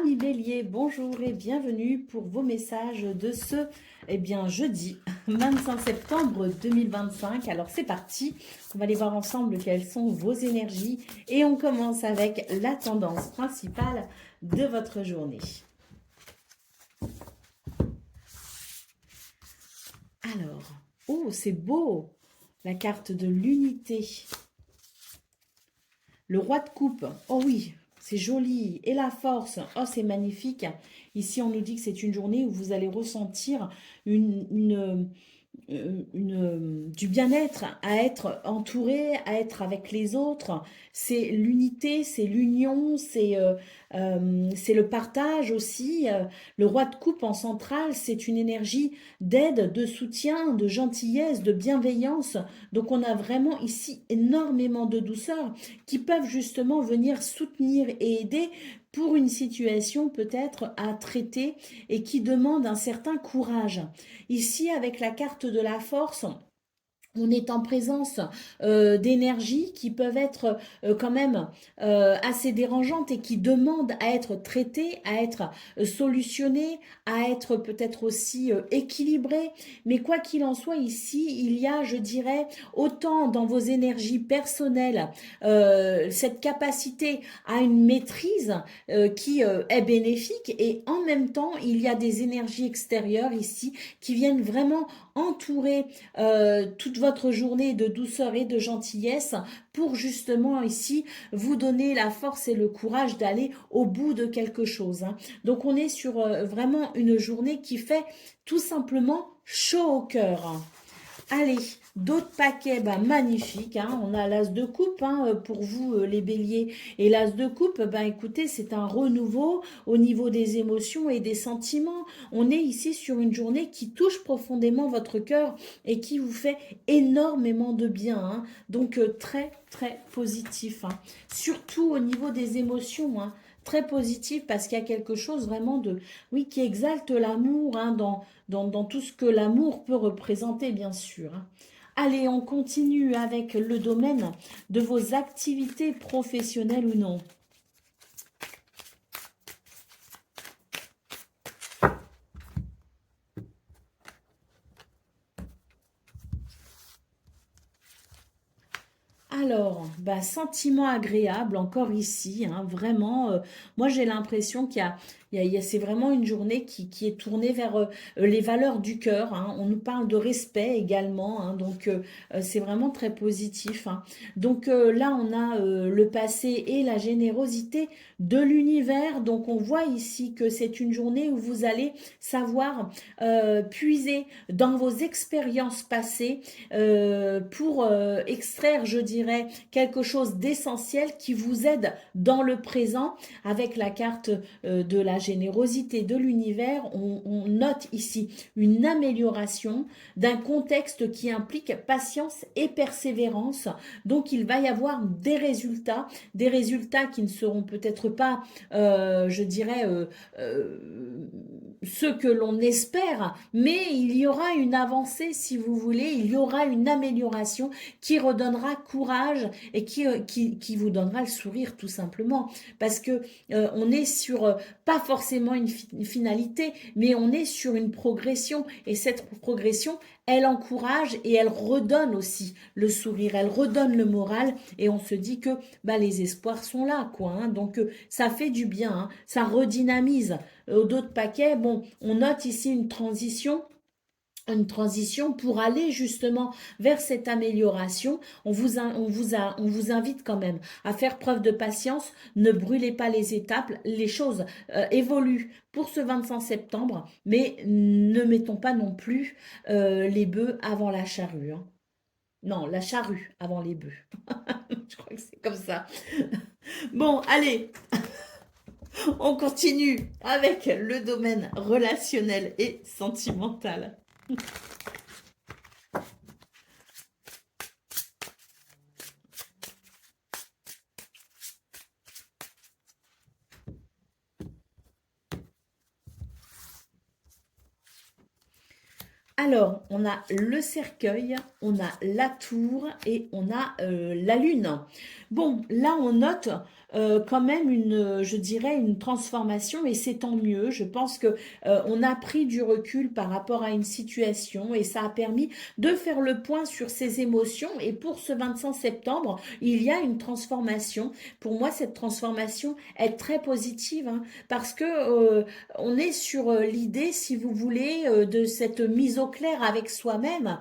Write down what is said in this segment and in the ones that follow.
Amis Bélier, bonjour et bienvenue pour vos messages de ce jeudi 25 septembre 2025. Alors c'est parti, on va aller voir ensemble quelles sont vos énergies et on commence avec la tendance principale de votre journée. Alors, oh c'est beau, la carte de l'unité. Le roi de coupe, oh oui, c'est joli. Et la force, oh c'est magnifique. Ici, on nous dit que c'est une journée où vous allez ressentir du bien-être, à être entouré, à être avec les autres. C'est l'unité, c'est l'union, c'est le partage aussi. Le roi de coupe en centrale, c'est une énergie d'aide, de soutien, de gentillesse, de bienveillance. Donc on a vraiment ici énormément de douceur qui peuvent justement venir soutenir et aider pour une situation peut-être à traiter et qui demande un certain courage. Ici, avec la carte de la force, on est en présence d'énergies qui peuvent être quand même assez dérangeantes et qui demandent à être traitées, à être solutionnées, à être peut-être aussi équilibrées. Mais quoi qu'il en soit, ici, il y a, je dirais, autant dans vos énergies personnelles, cette capacité à une maîtrise qui est bénéfique et en même temps, il y a des énergies extérieures ici qui viennent vraiment entourer toute votre journée de douceur et de gentillesse pour justement ici vous donner la force et le courage d'aller au bout de quelque chose. Donc on est sur vraiment une journée qui fait tout simplement chaud au cœur. Allez, d'autres paquets, magnifiques. On a l'as de coupe pour vous les béliers. Et l'as de coupe, écoutez, c'est un renouveau au niveau des émotions et des sentiments. On est ici sur une journée qui touche profondément votre cœur et qui vous fait énormément de bien. Donc très, très positif. Surtout au niveau des émotions. Très positif parce qu'il y a quelque chose vraiment de, oui, qui exalte l'amour dans tout ce que l'amour peut représenter, bien sûr. Allez, on continue avec le domaine de vos activités professionnelles ou non. Alors, sentiment agréable encore ici, vraiment. Moi, j'ai l'impression c'est vraiment une journée qui est tournée vers les valeurs du cœur. On nous parle de respect également, donc c'est vraiment très positif. Donc là, on a le passé et la générosité de l'univers. Donc on voit ici que c'est une journée où vous allez savoir puiser dans vos expériences passées pour extraire, je dirais, quelque chose d'essentiel qui vous aide dans le présent. Avec la carte de la générosité de l'univers, on note ici une amélioration d'un contexte qui implique patience et persévérance. Donc il va y avoir des résultats qui ne seront peut-être pas, je dirais, ceux que l'on espère, mais il y aura une avancée, si vous voulez, il y aura une amélioration qui redonnera courage et qui vous donnera le sourire tout simplement. Parce que on est sur, pas forcément une finalité, mais on est sur une progression. Et cette progression, elle encourage et elle redonne aussi le sourire, elle redonne le moral et on se dit que les espoirs sont là, quoi. Donc ça fait du bien, ça redynamise. D'autres paquets, bon, on note ici une transition pour aller justement vers cette amélioration. On vous invite quand même à faire preuve de patience. Ne brûlez pas les étapes. Les choses évoluent pour ce 25 septembre, mais ne mettons pas non plus les bœufs avant la charrue. Non, la charrue avant les bœufs. Je crois que c'est comme ça. Bon, allez, on continue avec le domaine relationnel et sentimental. Alors, on a le cercueil, on a la tour et on a la lune. Bon, là, on note quand même je dirais, une transformation et c'est tant mieux. Je pense que on a pris du recul par rapport à une situation et ça a permis de faire le point sur ses émotions. Et pour ce 25 septembre, il y a une transformation. Pour moi, cette transformation est très positive hein, parce que on est sur l'idée, si vous voulez, de cette mise au clair avec soi-même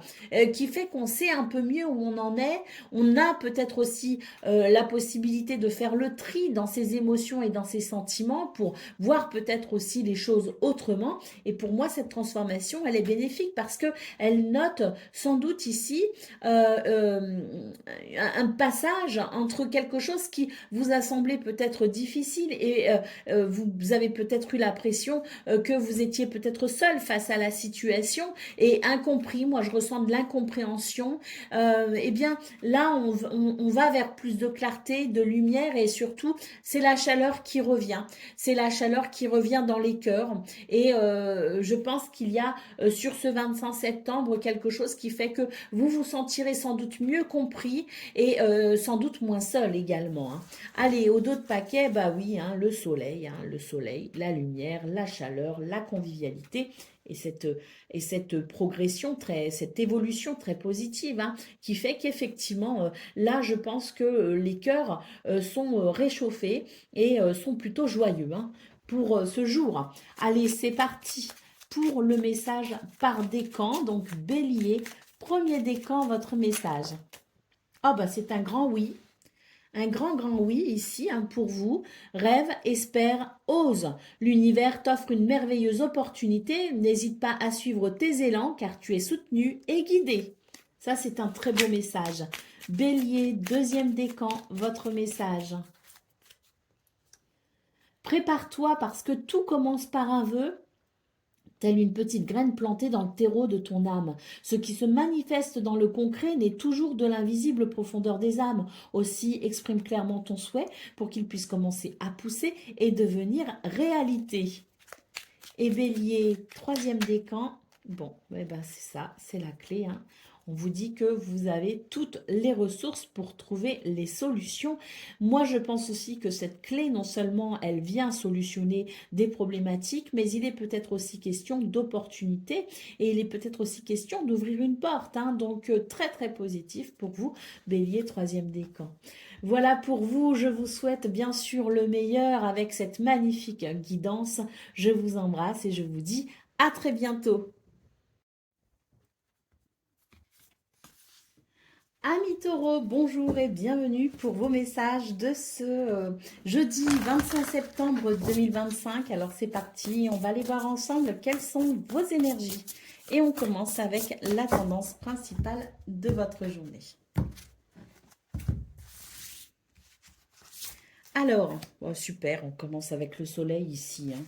qui fait qu'on sait un peu mieux où on en est. On a peut-être aussi la possibilité de faire le tri dans ses émotions et dans ses sentiments pour voir peut-être aussi les choses autrement. Et pour moi, cette transformation, elle est bénéfique parce que elle note sans doute ici un passage entre quelque chose qui vous a semblé peut-être difficile et vous avez peut-être eu l'impression que vous étiez peut-être seul face à la situation et incompris. Moi, je ressens de l'incompréhension. Eh bien, là, on va vers plus de clarté, de lumière et surtout, c'est la chaleur qui revient. C'est la chaleur qui revient dans les cœurs. Et je pense qu'il y a sur ce 25 septembre quelque chose qui fait que vous vous sentirez sans doute mieux compris et sans doute moins seul également. Hein. Allez, au dos de paquet, bah oui, hein, le soleil, la lumière, la chaleur, la convivialité et cette progression, cette évolution très positive hein, qui fait qu'effectivement, là, je pense que les cœurs sont réchauffés et sont plutôt joyeux hein, pour ce jour. Allez, c'est parti pour le message par décan. Donc, Bélier, premier décan, votre message. Ah bah c'est un grand oui. Un grand oui ici hein, pour vous. Rêve, espère, ose. L'univers t'offre une merveilleuse opportunité. N'hésite pas à suivre tes élans car tu es soutenu et guidé. Ça, c'est un très beau message. Bélier, deuxième décan, votre message. Prépare-toi parce que tout commence par un vœu. Telle une petite graine plantée dans le terreau de ton âme. Ce qui se manifeste dans le concret n'est toujours de l'invisible profondeur des âmes. Aussi, exprime clairement ton souhait pour qu'il puisse commencer à pousser et devenir réalité. Et Bélier, troisième décan. Bon, eh ben c'est ça, c'est la clé. Hein. On vous dit que vous avez toutes les ressources pour trouver les solutions. Moi, je pense aussi que cette clé, non seulement elle vient solutionner des problématiques, mais il est peut-être aussi question d'opportunités et il est peut-être aussi question d'ouvrir une porte. Hein. Donc, très, très positif pour vous, Bélier, troisième décan. Voilà pour vous, je vous souhaite bien sûr le meilleur avec cette magnifique guidance. Je vous embrasse et je vous dis à très bientôt. Amis taureaux, bonjour et bienvenue pour vos messages de ce jeudi 25 septembre 2025. Alors c'est parti, on va aller voir ensemble quelles sont vos énergies. Et on commence avec la tendance principale de votre journée. Alors, oh, super, on commence avec le soleil ici. Hein.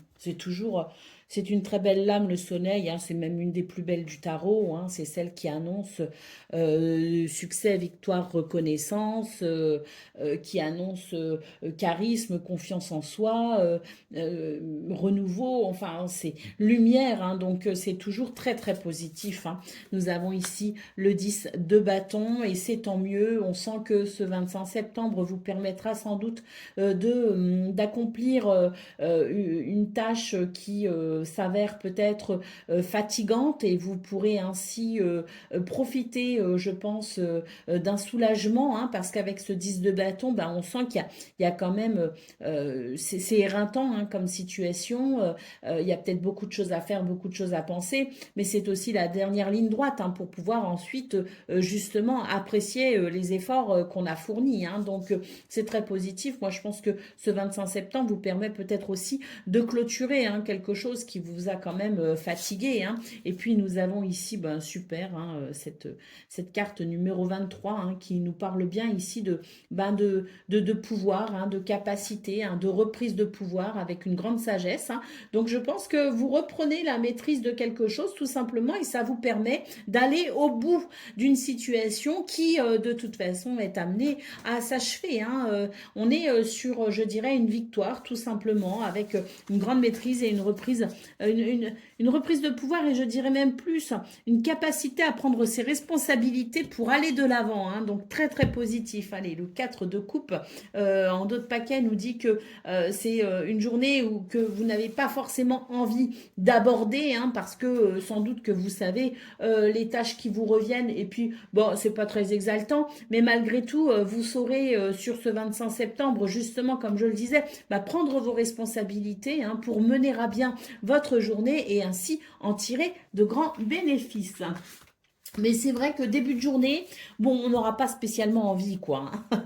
C'est une très belle lame le soleil, hein, c'est même une des plus belles du tarot, hein, c'est celle qui annonce succès, victoire, reconnaissance, qui annonce charisme, confiance en soi, renouveau, enfin c'est lumière, hein, donc c'est toujours très très positif. Hein. Nous avons ici le 10 de bâton et c'est tant mieux, on sent que ce 25 septembre vous permettra sans doute d'accomplir une tâche qui s'avère peut-être fatigante et vous pourrez ainsi profiter, je pense, d'un soulagement hein, parce qu'avec ce 10 de bâton, ben, on sent qu'il y a quand même, c'est éreintant hein, comme situation, il y a peut-être beaucoup de choses à faire, beaucoup de choses à penser, mais c'est aussi la dernière ligne droite hein, pour pouvoir ensuite justement apprécier les efforts qu'on a fournis. Hein, donc c'est très positif. Moi je pense que ce 25 septembre vous permet peut-être aussi de clôturer hein, quelque chose qui vous a quand même fatigué. Hein. Et puis nous avons ici, ben, super, hein, cette carte numéro 23 hein, qui nous parle bien ici de pouvoir, hein, de capacité, hein, de reprise de pouvoir avec une grande sagesse. Hein. Donc je pense que vous reprenez la maîtrise de quelque chose tout simplement et ça vous permet d'aller au bout d'une situation qui de toute façon est amenée à s'achever. Hein. On est sur, je dirais, une victoire, tout simplement, avec une grande maîtrise et une reprise, une reprise de pouvoir, et je dirais même plus, une capacité à prendre ses responsabilités pour aller de l'avant, hein. Donc très très positif. Allez, le 4 de coupe en dos de paquet nous dit que c'est une journée où que vous n'avez pas forcément envie d'aborder, hein, parce que sans doute que vous savez les tâches qui vous reviennent, et puis bon, c'est pas très exaltant, mais malgré tout, vous saurez sur ce 25 septembre, justement, comme je le disais, bah, prendre vos responsabilités, hein, pour mener à bien votre journée et ainsi en tirer de grands bénéfices. Mais c'est vrai que début de journée, bon, on n'aura pas spécialement envie, quoi, hein.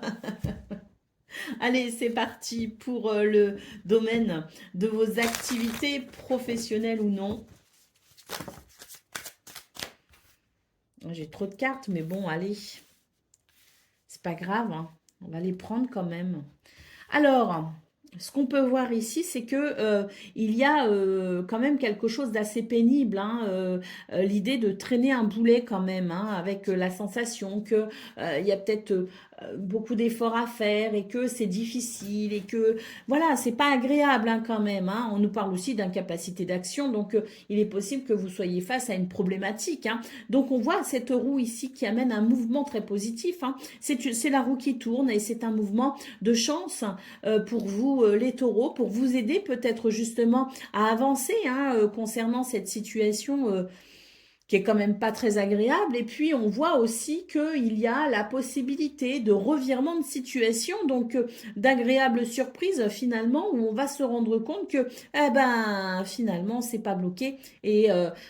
Allez, c'est parti pour le domaine de vos activités professionnelles ou non. J'ai trop de cartes, mais bon, allez, c'est pas grave, hein. On va les prendre quand même. Alors, ce qu'on peut voir ici, c'est que il y a quand même quelque chose d'assez pénible, hein, l'idée de traîner un boulet quand même, hein, avec la sensation que il y a peut-être beaucoup d'efforts à faire et que c'est difficile et que voilà, c'est pas agréable, hein, quand même, hein. On nous parle aussi d'incapacité d'action, donc il est possible que vous soyez face à une problématique, hein. Donc on voit cette roue ici qui amène un mouvement très positif, hein. C'est la roue qui tourne et c'est un mouvement de chance pour vous, les taureaux, pour vous aider peut-être justement à avancer, hein, concernant cette situation qui est quand même pas très agréable. Et puis, on voit aussi qu'il y a la possibilité de revirement de situation, donc d'agréables surprises finalement, où on va se rendre compte que, eh ben, finalement, c'est pas bloqué et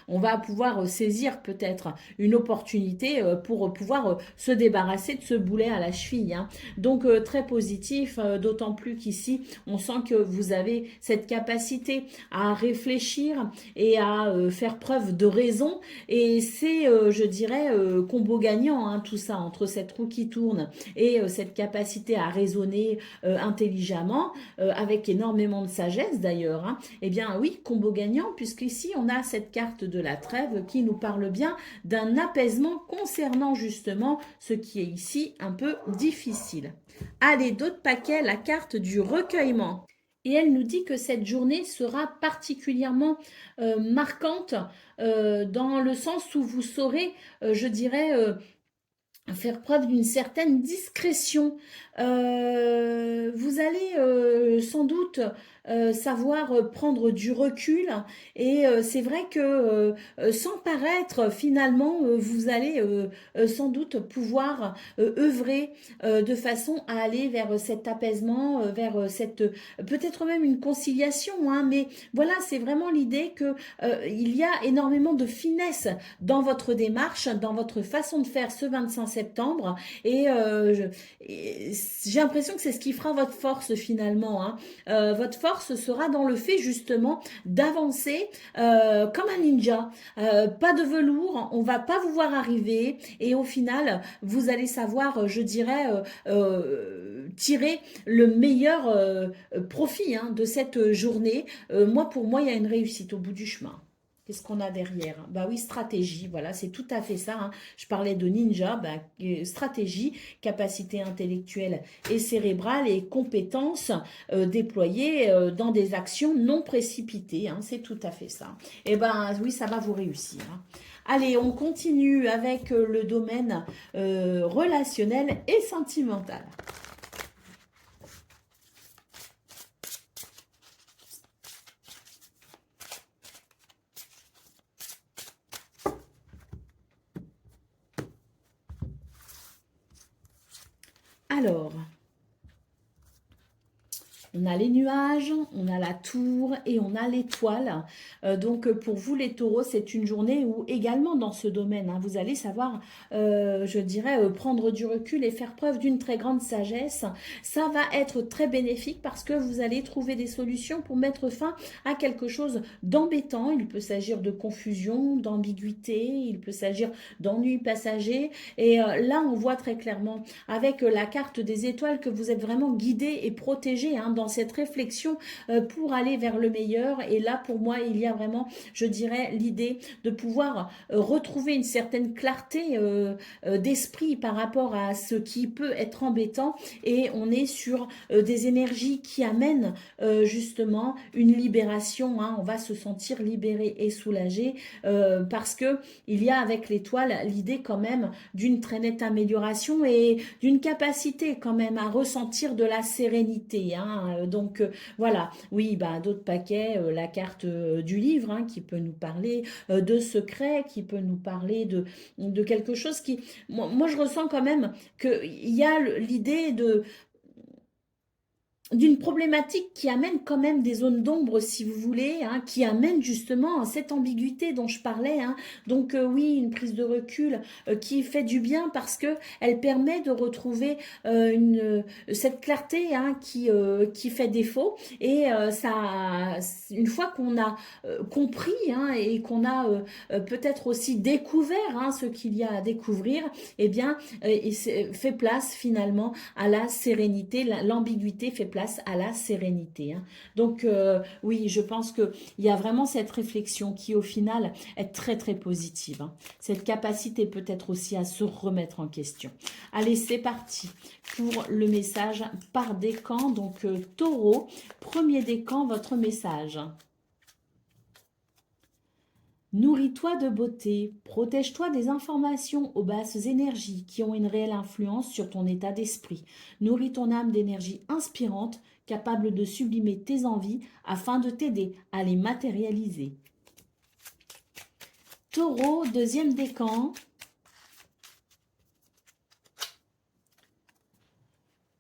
on va pouvoir saisir peut-être une opportunité pour pouvoir se débarrasser de ce boulet à la cheville, hein. Donc, très positif, d'autant plus qu'ici, on sent que vous avez cette capacité à réfléchir et à faire preuve de raison. Et c'est, je dirais, combo gagnant, hein, tout ça, entre cette roue qui tourne et cette capacité à raisonner intelligemment, avec énormément de sagesse d'ailleurs, hein. Eh bien oui, combo gagnant, puisqu'ici on a cette carte de la trêve qui nous parle bien d'un apaisement concernant justement ce qui est ici un peu difficile. Allez, d'autres paquets, la carte du recueillement. Et elle nous dit que cette journée sera particulièrement marquante, dans le sens où vous saurez, je dirais, faire preuve d'une certaine discrétion. Vous allez sans doute savoir prendre du recul, et c'est vrai que sans paraître finalement, vous allez sans doute pouvoir œuvrer de façon à aller vers cet apaisement, vers cette peut-être même une conciliation, hein, mais voilà, c'est vraiment l'idée que il y a énormément de finesse dans votre démarche, dans votre façon de faire ce 25 septembre, et j'ai l'impression que c'est ce qui fera votre force finalement, hein. Votre force sera dans le fait justement d'avancer comme un ninja, pas de velours, on va pas vous voir arriver, et au final vous allez savoir, je dirais, tirer le meilleur profit, hein, de cette journée. Moi, pour moi, il y a une réussite au bout du chemin. Qu'est-ce qu'on a derrière? Bah oui, stratégie, voilà, c'est tout à fait ça, hein. Je parlais de ninja, bah, stratégie, capacité intellectuelle et cérébrale et compétences déployées dans des actions non précipitées, hein. C'est tout à fait ça. Et ben oui, ça va vous réussir, hein. Allez, on continue avec le domaine relationnel et sentimental. Alors, on a les nuages, on a la tour et on a l'étoile. Donc pour vous les taureaux, c'est une journée où également dans ce domaine, hein, vous allez savoir, je dirais, prendre du recul et faire preuve d'une très grande sagesse. Ça va être très bénéfique parce que vous allez trouver des solutions pour mettre fin à quelque chose d'embêtant. Il peut s'agir de confusion, d'ambiguïté, il peut s'agir d'ennui passager. Et là, on voit très clairement avec la carte des étoiles que vous êtes vraiment guidé et protégé, hein, dans cette réflexion pour aller vers le meilleur. Et là, pour moi, il y a vraiment, je dirais, l'idée de pouvoir retrouver une certaine clarté d'esprit par rapport à ce qui peut être embêtant. Et on est sur des énergies qui amènent justement une libération. Hein. On va se sentir libéré et soulagé parce que il y a avec l'étoile l'idée quand même d'une très nette amélioration et d'une capacité quand même à ressentir de la sérénité. Hein. Donc voilà, oui, bah, d'autres paquets, la carte du livre hein, qui peut nous parler de secrets, qui peut nous parler de quelque chose qui... Moi, je ressens quand même qu'il y a l'idée de d'une problématique qui amène quand même des zones d'ombre, si vous voulez, hein, qui amène justement à cette ambiguïté dont je parlais. Hein. Donc oui, une prise de recul qui fait du bien parce que elle permet de retrouver cette clarté hein, qui fait défaut. Et ça, une fois qu'on a compris hein, et qu'on a peut-être aussi découvert hein, ce qu'il y a à découvrir, eh bien, il fait place finalement à la sérénité, l'ambiguïté fait place à la sérénité. Hein. Donc oui, je pense qu'il y a vraiment cette réflexion qui au final est très très positive. Hein. Cette capacité peut-être aussi à se remettre en question. Allez, c'est parti pour le message par décan. Donc Taureau, premier décan, votre message. Nourris-toi de beauté, protège-toi des informations aux basses énergies qui ont une réelle influence sur ton état d'esprit. Nourris ton âme d'énergie inspirante, capable de sublimer tes envies afin de t'aider à les matérialiser. Taureau, deuxième décan.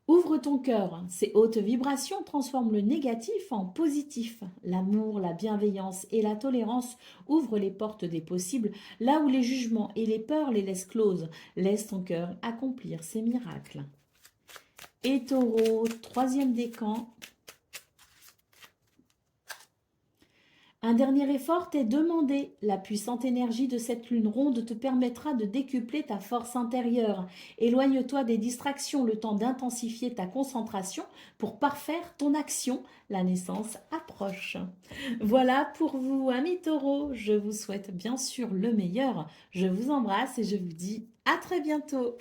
Ouvre ton cœur, ces hautes vibrations transforment le négatif en positif. L'amour, la bienveillance et la tolérance ouvrent les portes des possibles, là où les jugements et les peurs les laissent closes. Laisse ton cœur accomplir ses miracles. Et Taureau, troisième décan. Un dernier effort t'est demandé. La puissante énergie de cette lune ronde te permettra de décupler ta force intérieure. Éloigne-toi des distractions le temps d'intensifier ta concentration pour parfaire ton action. La naissance approche. Voilà pour vous, amis taureaux. Je vous souhaite bien sûr le meilleur. Je vous embrasse et je vous dis à très bientôt.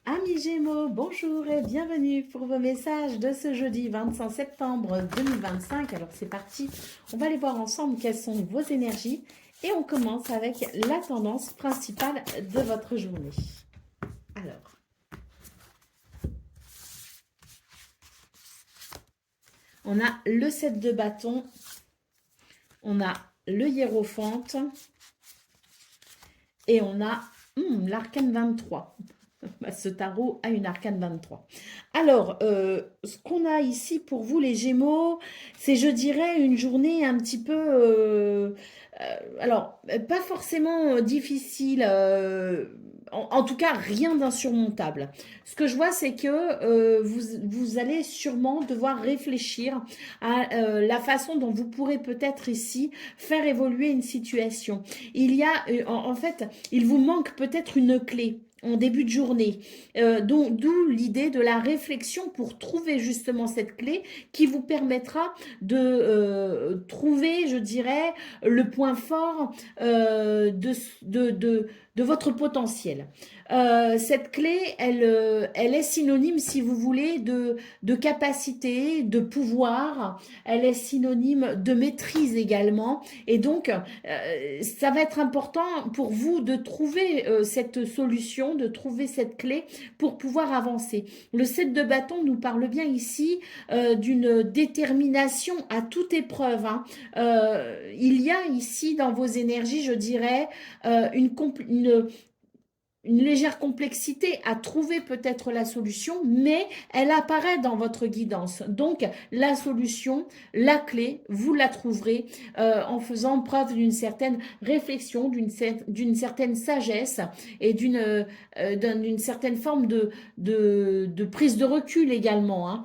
Amis Gémeaux, bonjour et bienvenue pour vos messages de ce jeudi 25 septembre 2025. Alors c'est parti, on va aller voir ensemble quelles sont vos énergies et on commence avec la tendance principale de votre journée. Alors, on a le 7 de bâton, on a le hiérophante et on a l'arcane 23. Ce tarot a une arcane 23. Alors, ce qu'on a ici pour vous les Gémeaux, c'est je dirais une journée un petit peu... alors, pas forcément difficile, en tout cas rien d'insurmontable. Ce que je vois, c'est que vous allez sûrement devoir réfléchir à la façon dont vous pourrez peut-être ici faire évoluer une situation. Il y a, en fait, il vous manque peut-être une clé en début de journée. D'où l'idée de la réflexion pour trouver justement cette clé qui vous permettra de trouver, je dirais, le point fort de votre potentiel. Cette clé, elle est synonyme, si vous voulez, de capacité, de pouvoir. Elle est synonyme de maîtrise également. Et donc, ça va être important pour vous de trouver cette solution, de trouver cette clé pour pouvoir avancer. Le 7 de bâton nous parle bien ici d'une détermination à toute épreuve. Hein. Il y a ici dans vos énergies, je dirais, une légère complexité à trouver peut-être la solution, mais elle apparaît dans votre guidance. Donc, la solution, la clé, vous la trouverez en faisant preuve d'une certaine réflexion, d'une certaine sagesse et d'une certaine forme de prise de recul également. Hein.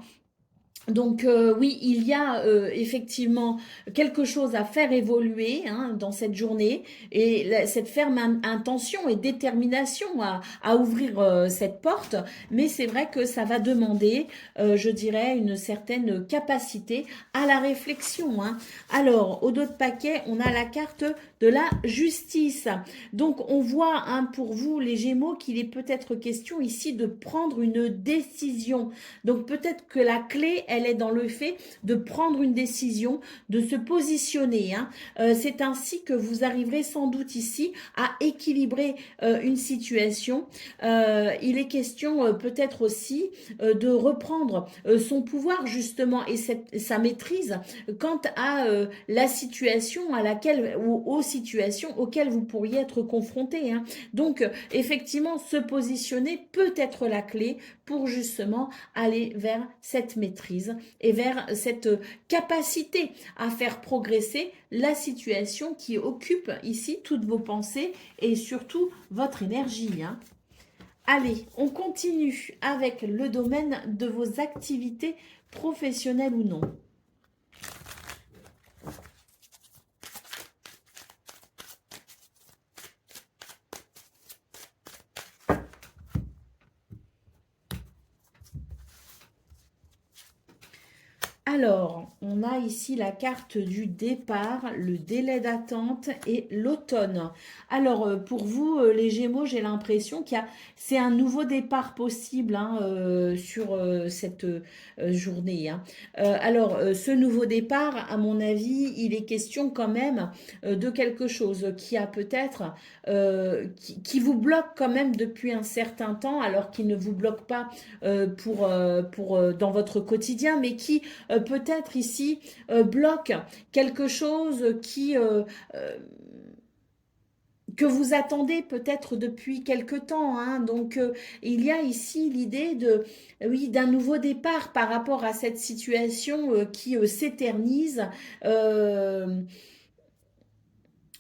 Donc oui, il y a effectivement quelque chose à faire évoluer hein, dans cette journée et cette ferme intention et détermination à ouvrir cette porte, mais c'est vrai que ça va demander, je dirais, une certaine capacité à la réflexion. Hein. Alors, au dos de paquet, on a la carte de la justice. Donc, on voit hein, pour vous, les Gémeaux, qu'il est peut-être question ici de prendre une décision. Donc peut-être que la clé, elle est dans le fait de prendre une décision, de se positionner. Hein. C'est ainsi que vous arriverez sans doute ici à équilibrer une situation. Il est question peut-être aussi de reprendre son pouvoir justement et sa maîtrise quant à la situation à laquelle ou aux situations auxquelles vous pourriez être confronté. Hein. Donc effectivement, se positionner peut être la clé pour justement aller vers cette maîtrise et vers cette capacité à faire progresser la situation qui occupe ici toutes vos pensées et surtout votre énergie. Hein. Allez, on continue avec le domaine de vos activités professionnelles ou non. Alors, on a ici la carte du départ, le délai d'attente et l'automne. Alors, pour vous, les Gémeaux, j'ai l'impression c'est un nouveau départ possible hein, sur cette journée. Hein. Alors, ce nouveau départ, à mon avis, il est question quand même de quelque chose qui a peut-être, qui vous bloque quand même depuis un certain temps, alors qu'il ne vous bloque pas dans votre quotidien, mais qui peut-être ici bloque quelque chose que vous attendez peut-être depuis quelque temps. Hein. Donc, il y a ici l'idée oui, d'un nouveau départ par rapport à cette situation qui s'éternise. Euh,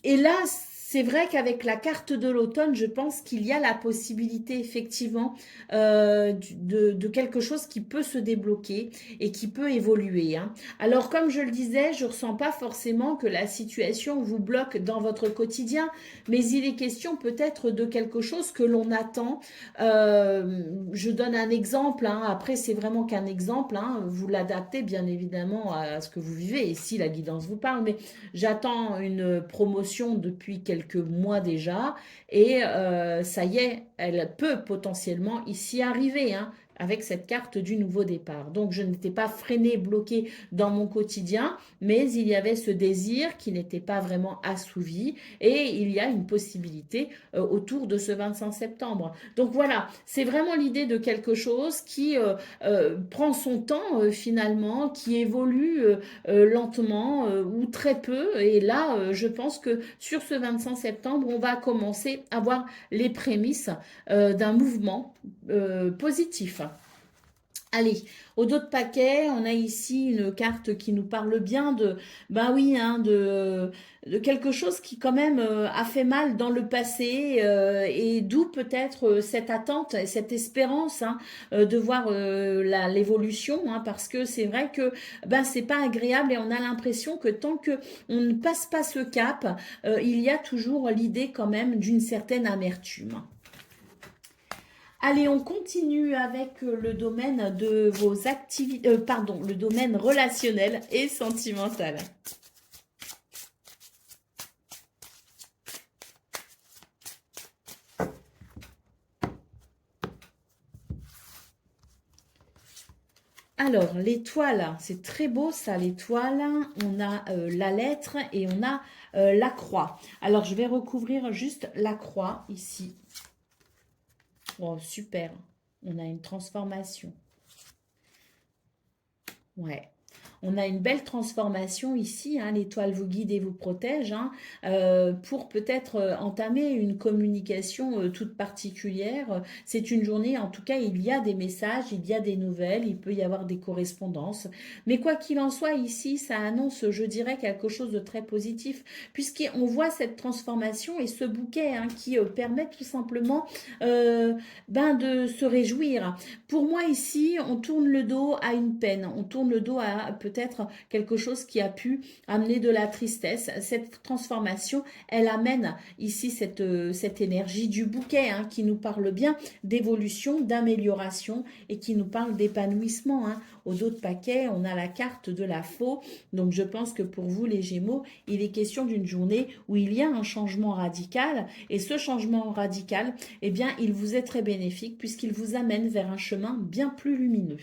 et là, c'est vrai qu'avec la carte de l'automne, je pense qu'il y a la possibilité effectivement de quelque chose qui peut se débloquer et qui peut évoluer. Hein. Alors comme je le disais, je ne ressens pas forcément que la situation vous bloque dans votre quotidien, mais il est question peut-être de quelque chose que l'on attend. Je donne un exemple, hein. Après c'est vraiment qu'un exemple, hein. Vous l'adaptez bien évidemment à ce que vous vivez et si la guidance vous parle, mais j'attends une promotion depuis quelques mois déjà et ça y est, elle peut potentiellement ici arriver. Hein, avec cette carte du nouveau départ. Donc je n'étais pas freinée, bloquée dans mon quotidien, mais il y avait ce désir qui n'était pas vraiment assouvi et il y a une possibilité autour de ce 25 septembre. Donc voilà, c'est vraiment l'idée de quelque chose qui prend son temps finalement, qui évolue lentement ou très peu. Et là, je pense que sur ce 25 septembre, on va commencer à voir les prémices d'un mouvement positif. Allez, au dos de paquet, on a ici une carte qui nous parle bien ben oui, hein, de quelque chose qui quand même a fait mal dans le passé et d'où peut-être cette attente et cette espérance hein, de voir l'évolution, hein, parce que c'est vrai que ben c'est pas agréable et on a l'impression que tant que on ne passe pas ce cap, il y a toujours l'idée quand même d'une certaine amertume. Allez, on continue avec le domaine de vos activités, pardon, le domaine relationnel et sentimental. Alors, l'étoile, c'est très beau ça, l'étoile. On a la lettre et on a la croix. Alors, je vais recouvrir juste la croix ici. Oh, super. On a une transformation. Ouais. On a une belle transformation ici, hein, l'étoile vous guide et vous protège, hein, pour peut-être entamer une communication toute particulière. C'est une journée, en tout cas, il y a des messages, il y a des nouvelles, il peut y avoir des correspondances. Mais quoi qu'il en soit, ici, ça annonce, je dirais, quelque chose de très positif, puisqu'on voit cette transformation et ce bouquet, hein, qui permet tout simplement de se réjouir. Pour moi, ici, on tourne le dos à une peine, on tourne le dos à peut-être quelque chose qui a pu amener de la tristesse. Cette transformation, elle amène ici cette énergie du bouquet, hein, qui nous parle bien d'évolution, d'amélioration et qui nous parle d'épanouissement, hein. Au dos de paquet, on a la carte de la faux. Donc je pense que pour vous les Gémeaux, il est question d'une journée où il y a un changement radical et ce changement radical, eh bien, il vous est très bénéfique puisqu'il vous amène vers un chemin bien plus lumineux.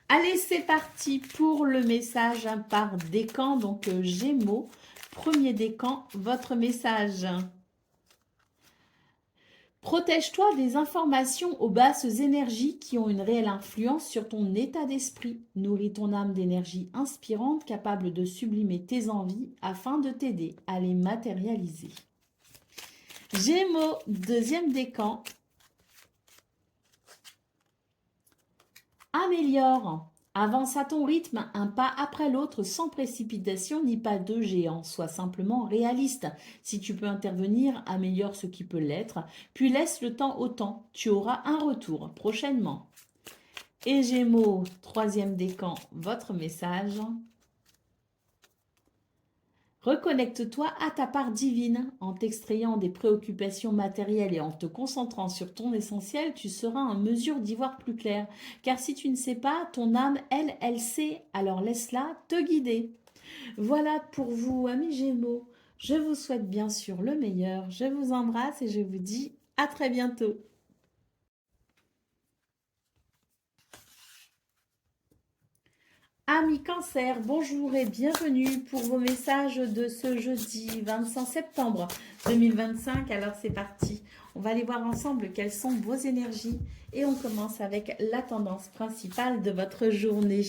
Allez, c'est parti pour le message, hein, par décan, donc Gémeaux. Premier décan, votre message. Protège-toi des informations aux basses énergies qui ont une réelle influence sur ton état d'esprit. Nourris ton âme d'énergie inspirante capable de sublimer tes envies afin de t'aider à les matérialiser. Gémeaux, deuxième décan. Améliore. Avance à ton rythme, un pas après l'autre, sans précipitation ni pas de géant. Sois simplement réaliste. Si tu peux intervenir, améliore ce qui peut l'être, puis laisse le temps au temps. Tu auras un retour prochainement. Et Gémeaux, troisième décan, votre message. Reconnecte-toi à ta part divine. En t'extrayant des préoccupations matérielles et en te concentrant sur ton essentiel, tu seras en mesure d'y voir plus clair. Car si tu ne sais pas, ton âme, elle sait. Alors laisse-la te guider. Voilà pour vous, amis Gémeaux. Je vous souhaite bien sûr le meilleur. Je vous embrasse et je vous dis à très bientôt. Amis Cancer, bonjour et bienvenue pour vos messages de ce jeudi 25 septembre 2025. Alors c'est parti, on va aller voir ensemble quelles sont vos énergies et on commence avec la tendance principale de votre journée.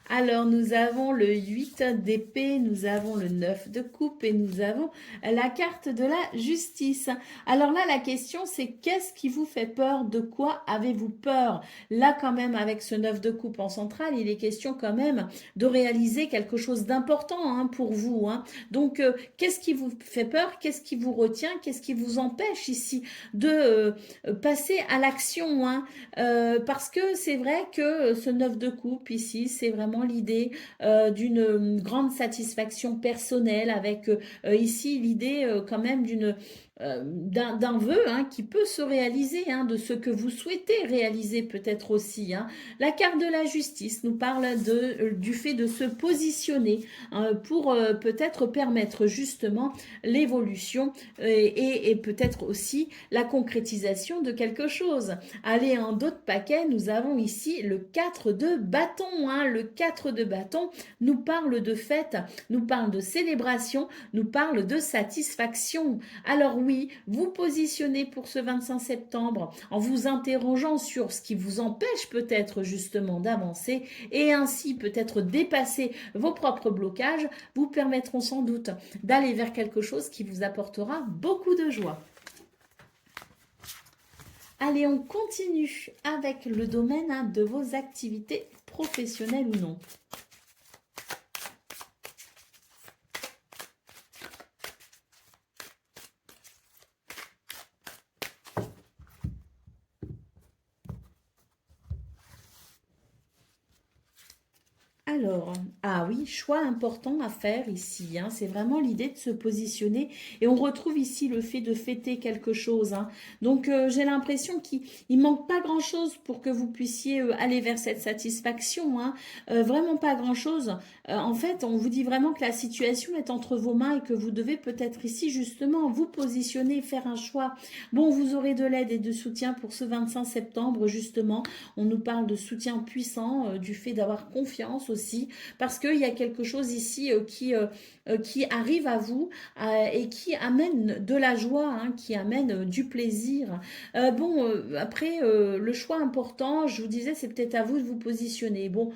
Alors nous avons le 8 d'épée, nous avons le 9 de coupe et nous avons la carte de la justice. Alors là la question c'est qu'est-ce qui vous fait peur? De quoi avez-vous peur? Là quand même avec ce 9 de coupe en centrale, il est question quand même de réaliser quelque chose d'important, hein, pour vous, hein. Donc, qu'est-ce qui vous fait peur? Qu'est-ce qui vous retient? Qu'est-ce qui vous empêche ici de passer à l'action, hein? Parce que c'est vrai que ce 9 de coupe ici, c'est vraiment l'idée d'une grande satisfaction personnelle avec ici l'idée quand même d'un vœu, hein, qui peut se réaliser, hein, de ce que vous souhaitez réaliser peut-être aussi, hein. La carte de la justice nous parle du fait de se positionner, hein, pour peut-être permettre justement l'évolution et peut-être aussi la concrétisation de quelque chose. Allez, en d'autres paquets, nous avons ici le 4 de bâton, hein. Le 4 de bâton nous parle de fête, nous parle de célébration, nous parle de satisfaction. Alors oui, vous positionnez pour ce 25 septembre en vous interrogeant sur ce qui vous empêche peut-être justement d'avancer et ainsi peut-être dépasser vos propres blocages, vous permettront sans doute d'aller vers quelque chose qui vous apportera beaucoup de joie. Allez, on continue avec le domaine, hein, de vos activités professionnelles ou non. Alors, ah oui, choix important à faire ici, hein, c'est vraiment l'idée de se positionner et on retrouve ici le fait de fêter quelque chose, hein. Donc, j'ai l'impression qu'il ne manque pas grand-chose pour que vous puissiez aller vers cette satisfaction, hein. Vraiment pas grand-chose. En fait, on vous dit vraiment que la situation est entre vos mains et que vous devez peut-être ici justement vous positionner, faire un choix. Bon, vous aurez de l'aide et de soutien pour ce 25 septembre justement. On nous parle de soutien puissant, du fait d'avoir confiance aussi aussi, parce qu'il y a quelque chose ici qui arrive à vous et qui amène de la joie, hein, qui amène du plaisir. Après, le choix important, je vous disais, c'est peut-être à vous de vous positionner. Bon,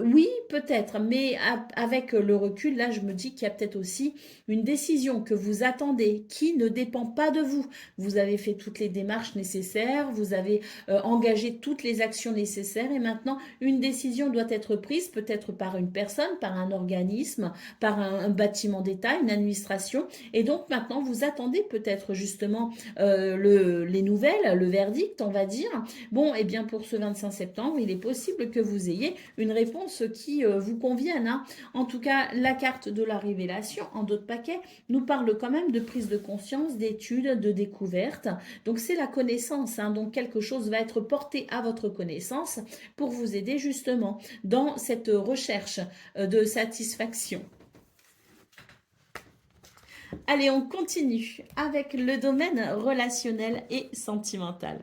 oui, peut-être, mais avec le recul, là, je me dis qu'il y a peut-être aussi une décision que vous attendez qui ne dépend pas de vous. Vous avez fait toutes les démarches nécessaires, vous avez engagé toutes les actions nécessaires et maintenant, une décision doit être prise peut-être par une personne, par un organisme, par un bâtiment d'État, une administration. Et donc, maintenant, vous attendez peut-être justement les nouvelles, le verdict, on va dire. Bon, et bien pour ce 25 septembre, il est possible que vous ayez une réponse qui vous convienne, hein. En tout cas, la carte de la révélation, en d'autres paquets, nous parle quand même de prise de conscience, d'études, de découverte. Donc c'est la connaissance, hein. Donc quelque chose va être porté à votre connaissance pour vous aider justement dans cette recherche de satisfaction. Allez, on continue avec le domaine relationnel et sentimental.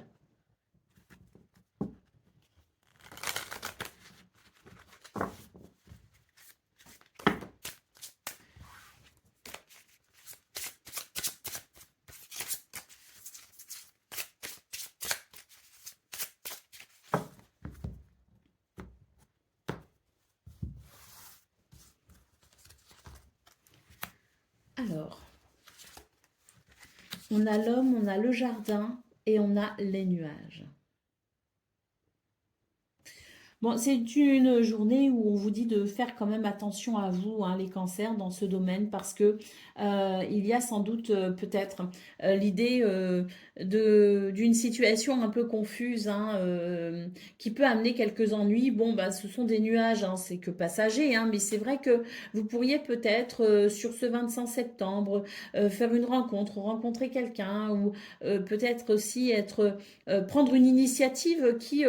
Alors, on a l'homme, on a le jardin et on a les nuages. Bon, c'est une journée où on vous dit de faire quand même attention à vous, hein, les cancers, dans ce domaine, parce que il y a sans doute peut-être l'idée d'une situation un peu confuse, hein, qui peut amener quelques ennuis. Bon, bah, ce sont des nuages, hein, c'est que passager, hein, mais c'est vrai que vous pourriez peut-être sur ce 25 septembre faire une rencontre, rencontrer quelqu'un, ou peut-être aussi prendre une initiative qui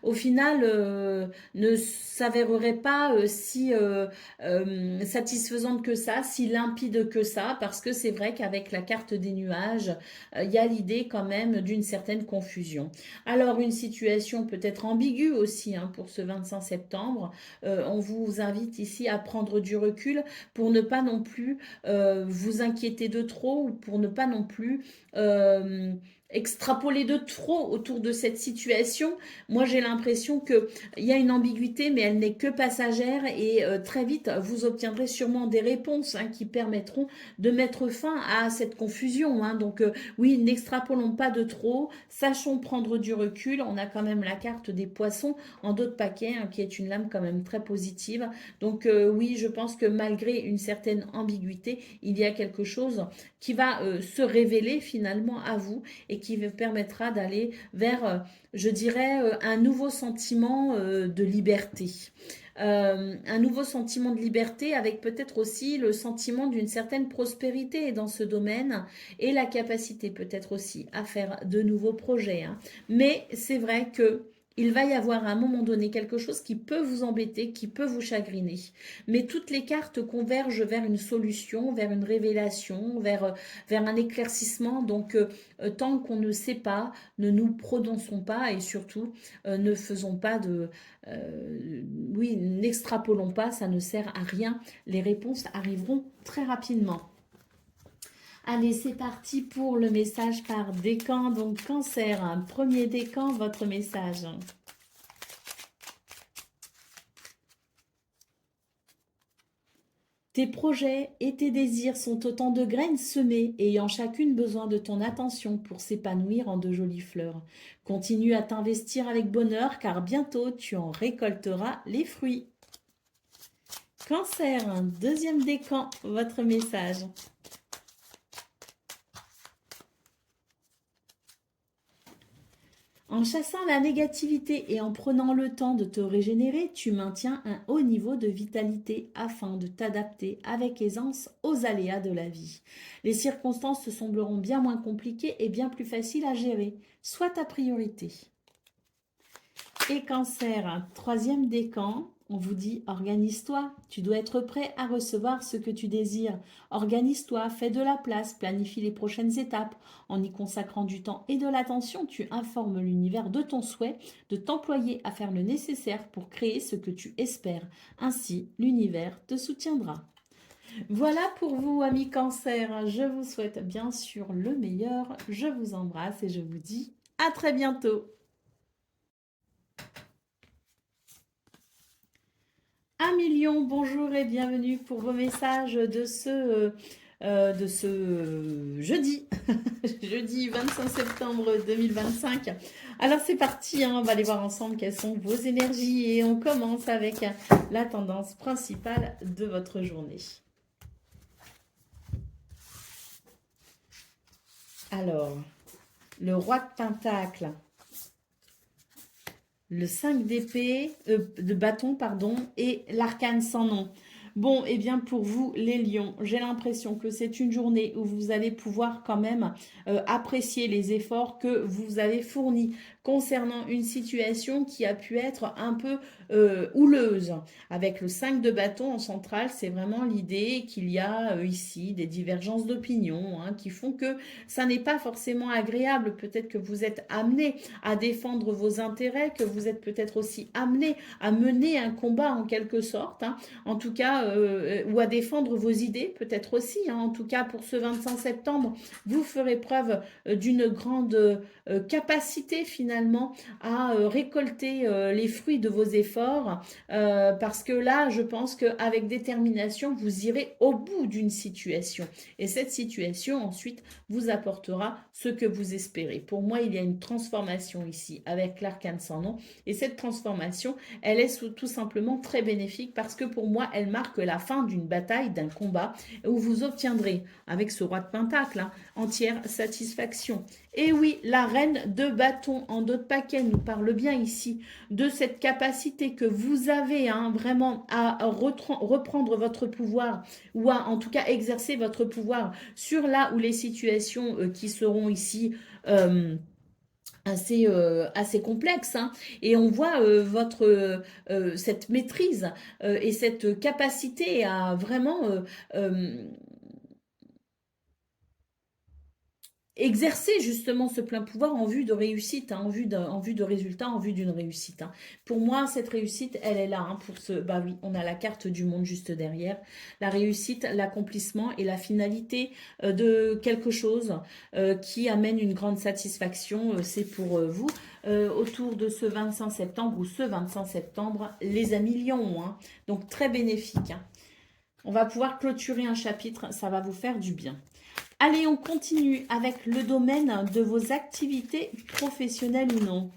au final ne s'avérerait pas si satisfaisante que ça, si limpide que ça, parce que c'est vrai qu'avec la carte des nuages, il y a l'idée quand même d'une certaine confusion. Alors une situation peut-être ambiguë aussi, hein, pour ce 25 septembre. On vous invite ici à prendre du recul pour ne pas non plus vous inquiéter de trop, ou pour ne pas non plus extrapoler de trop autour de cette situation. Moi, j'ai l'impression qu'il y a une ambiguïté, mais elle n'est que passagère et très vite, vous obtiendrez sûrement des réponses, hein, qui permettront de mettre fin à cette confusion, hein. Donc, oui, n'extrapolons pas de trop, sachons prendre du recul. On a quand même la carte des poissons en d'autres paquets, hein, qui est une lame quand même très positive. Donc, oui, je pense que malgré une certaine ambiguïté, il y a quelque chose qui va se révéler finalement à vous et qui vous permettra d'aller vers, je dirais, un nouveau sentiment de liberté. Un nouveau sentiment de liberté avec peut-être aussi le sentiment d'une certaine prospérité dans ce domaine et la capacité peut-être aussi à faire de nouveaux projets, hein. Mais c'est vrai que il va y avoir à un moment donné quelque chose qui peut vous embêter, qui peut vous chagriner. Mais toutes les cartes convergent vers une solution, vers une révélation, vers un éclaircissement. Donc, tant qu'on ne sait pas, ne nous prononçons pas et surtout, ne faisons pas oui, n'extrapolons pas, ça ne sert à rien. Les réponses arriveront très rapidement. Allez, c'est parti pour le message par décan. Donc, Cancer, hein, premier décan, votre message. Tes projets et tes désirs sont autant de graines semées, ayant chacune besoin de ton attention pour s'épanouir en de jolies fleurs. Continue à t'investir avec bonheur, car bientôt tu en récolteras les fruits. Cancer, un deuxième décan, votre message. En chassant la négativité et en prenant le temps de te régénérer, tu maintiens un haut niveau de vitalité afin de t'adapter avec aisance aux aléas de la vie. Les circonstances te sembleront bien moins compliquées et bien plus faciles à gérer. Sois ta priorité. Et Cancer, troisième décan, On vous dit, organise-toi, tu dois être prêt à recevoir ce que tu désires. Organise-toi, fais de la place, planifie les prochaines étapes. En y consacrant du temps et de l'attention, tu informes l'univers de ton souhait de t'employer à faire le nécessaire pour créer ce que tu espères. Ainsi, l'univers te soutiendra. Voilà pour vous, amis Cancer. Je vous souhaite bien sûr le meilleur. Je vous embrasse et je vous dis à très bientôt. 1 million, bonjour et bienvenue pour vos messages de ce jeudi, jeudi 25 septembre 2025. Alors c'est parti, hein, on va aller voir ensemble quelles sont vos énergies et on commence avec la tendance principale de votre journée. Alors, le roi de Pentacle, le 5 d'épée, de bâton, pardon, et l'arcane sans nom. Bon, et bien pour vous, les lions, j'ai l'impression que c'est une journée où vous allez pouvoir quand même apprécier les efforts que vous avez fournis concernant une situation qui a pu être un peu houleuse. Avec le 5 de bâton en centrale, c'est vraiment l'idée qu'il y a ici des divergences d'opinion hein, qui font que ça n'est pas forcément agréable. Peut-être que vous êtes amené à défendre vos intérêts, que vous êtes peut-être aussi amené à mener un combat en quelque sorte, hein, en tout cas, ou à défendre vos idées, peut-être aussi, hein, en tout cas pour ce 25 septembre, vous ferez preuve d'une grande capacité finalement à récolter les fruits de vos efforts, parce que là, je pense qu'avec détermination, vous irez au bout d'une situation. Et cette situation, ensuite, vous apportera ce que vous espérez. Pour moi, il y a une transformation ici avec l'arcane sans nom. Et cette transformation, elle est tout simplement très bénéfique parce que pour moi, elle marque la fin d'une bataille, d'un combat où vous obtiendrez, avec ce roi de pentacle, hein, entière satisfaction. Et oui, la reine de bâton en dos de paquet nous parle bien ici de cette capacité que vous avez hein, vraiment à reprendre votre pouvoir ou à en tout cas exercer votre pouvoir sur là où les situations qui seront ici assez complexes. Hein. Et on voit cette maîtrise et cette capacité à vraiment exercer justement ce plein pouvoir en vue de réussite, hein, en vue de résultat, en vue d'une réussite. Hein. Pour moi, cette réussite, elle est là. Hein, pour ce, bah oui, on a la carte du monde juste derrière. La réussite, l'accomplissement et la finalité de quelque chose qui amène une grande satisfaction. C'est pour vous. Autour de ce 25 septembre ou ce 25 septembre, les amis lions. Hein. Donc très bénéfique. Hein. On va pouvoir clôturer un chapitre, ça va vous faire du bien. Allez, on continue avec le domaine de vos activités professionnelles ou non.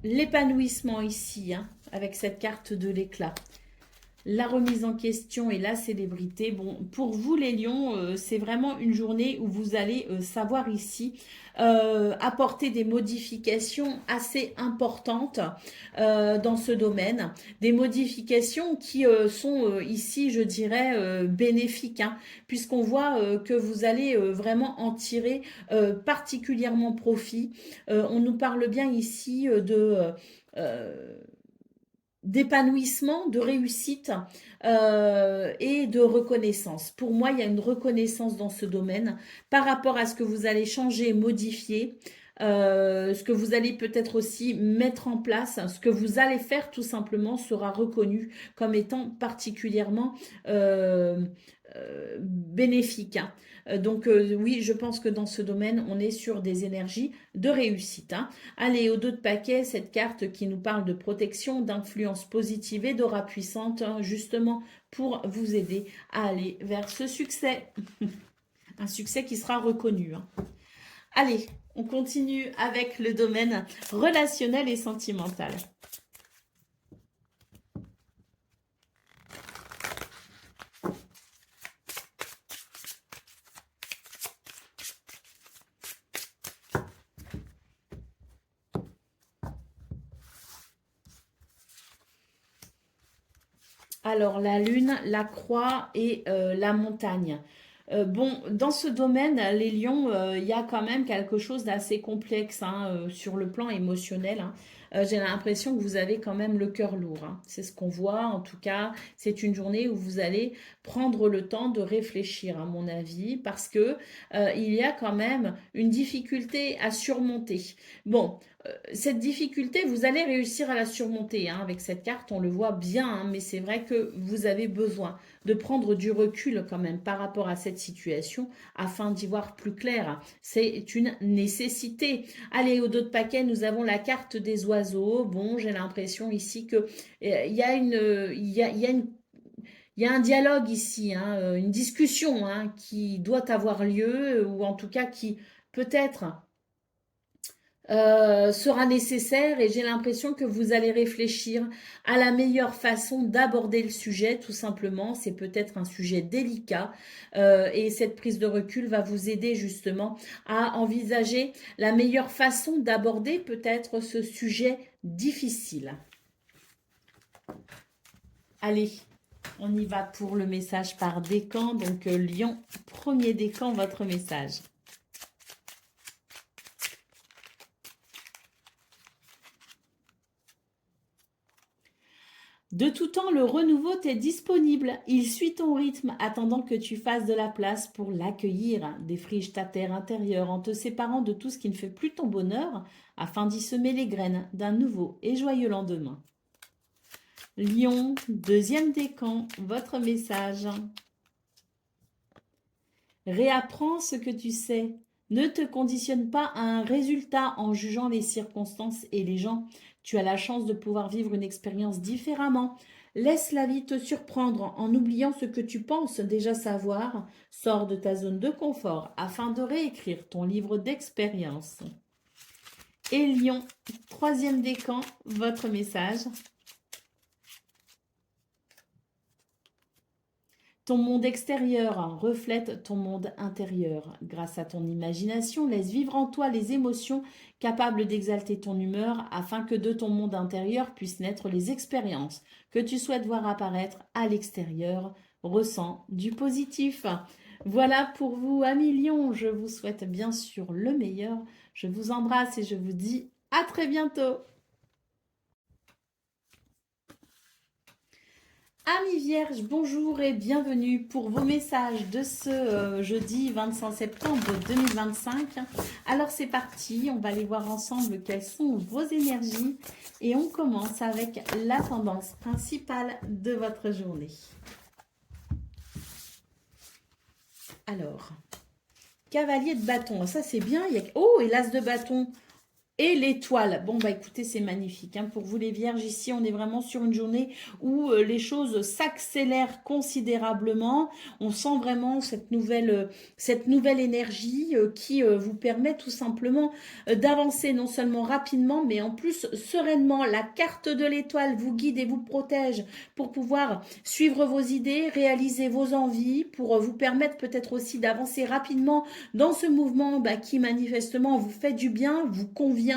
L'épanouissement ici, hein, avec cette carte de l'éclat. La remise en question et la célébrité. Bon, pour vous les lions, c'est vraiment une journée où vous allez savoir ici apporter des modifications assez importantes dans ce domaine. Des modifications qui sont ici, je dirais, bénéfiques, hein, puisqu'on voit que vous allez vraiment en tirer particulièrement profit. On nous parle bien ici d'épanouissement, de réussite et de reconnaissance. Pour moi, il y a une reconnaissance dans ce domaine par rapport à ce que vous allez changer, modifier, ce que vous allez peut-être aussi mettre en place, ce que vous allez faire tout simplement sera reconnu comme étant particulièrement bénéfique. Hein. Donc oui, je pense que dans ce domaine, on est sur des énergies de réussite. Hein. Allez, au dos de paquet, cette carte qui nous parle de protection, d'influence positive et d'aura puissante, hein, justement pour vous aider à aller vers ce succès. Un succès qui sera reconnu. Hein. Allez, on continue avec le domaine relationnel et sentimental. Alors, la lune, la croix et la montagne. Bon, dans ce domaine, les lions, il y a quand même quelque chose d'assez complexe hein, sur le plan émotionnel. Hein. J'ai l'impression que vous avez quand même le cœur lourd. Hein. C'est ce qu'on voit. En tout cas, c'est une journée où vous allez prendre le temps de réfléchir, à mon avis, parce que il y a quand même une difficulté à surmonter. Bon, cette difficulté, vous allez réussir à la surmonter. Hein. Avec cette carte, on le voit bien, hein, mais c'est vrai que vous avez besoin de prendre du recul quand même par rapport à cette situation afin d'y voir plus clair. C'est une nécessité. Allez, au dos de paquet, nous avons la carte des oiseaux. Bon, j'ai l'impression ici que il y a il y a un dialogue ici, hein, une discussion hein, qui doit avoir lieu ou en tout cas qui peut-être sera nécessaire et j'ai l'impression que vous allez réfléchir à la meilleure façon d'aborder le sujet, tout simplement. C'est peut-être un sujet délicat et cette prise de recul va vous aider justement à envisager la meilleure façon d'aborder peut-être ce sujet difficile. Allez, on y va pour le message par décan. Donc Lion, premier décan, votre message. De tout temps, le renouveau t'est disponible. Il suit ton rythme, attendant que tu fasses de la place pour l'accueillir. Défriche ta terre intérieure en te séparant de tout ce qui ne fait plus ton bonheur, afin d'y semer les graines d'un nouveau et joyeux lendemain. Lion, deuxième décan, votre message. Réapprends ce que tu sais. Ne te conditionne pas à un résultat en jugeant les circonstances et les gens. Tu as la chance de pouvoir vivre une expérience différemment. Laisse la vie te surprendre en oubliant ce que tu penses déjà savoir. Sors de ta zone de confort afin de réécrire ton livre d'expérience. Et Lion, troisième décan, votre message. Ton monde extérieur reflète ton monde intérieur. Grâce à ton imagination, laisse vivre en toi les émotions capables d'exalter ton humeur afin que de ton monde intérieur puissent naître les expériences que tu souhaites voir apparaître à l'extérieur. Ressens du positif. Voilà pour vous, amis Lions. Je vous souhaite bien sûr le meilleur. Je vous embrasse et je vous dis à très bientôt. Amis Vierges, bonjour et bienvenue pour vos messages de ce jeudi 25 septembre 2025. Alors c'est parti, on va aller voir ensemble quelles sont vos énergies et on commence avec la tendance principale de votre journée. Alors, cavalier de bâton, ça c'est bien. Oh, et l'as de bâton. Et l'étoile. Bon, bah écoutez, c'est magnifique. Hein. Pour vous les vierges, ici, on est vraiment sur une journée où les choses s'accélèrent considérablement. On sent vraiment cette nouvelle énergie qui vous permet tout simplement d'avancer non seulement rapidement, mais en plus sereinement. La carte de l'étoile vous guide et vous protège pour pouvoir suivre vos idées, réaliser vos envies, pour vous permettre peut-être aussi d'avancer rapidement dans ce mouvement qui manifestement vous fait du bien, vous convient.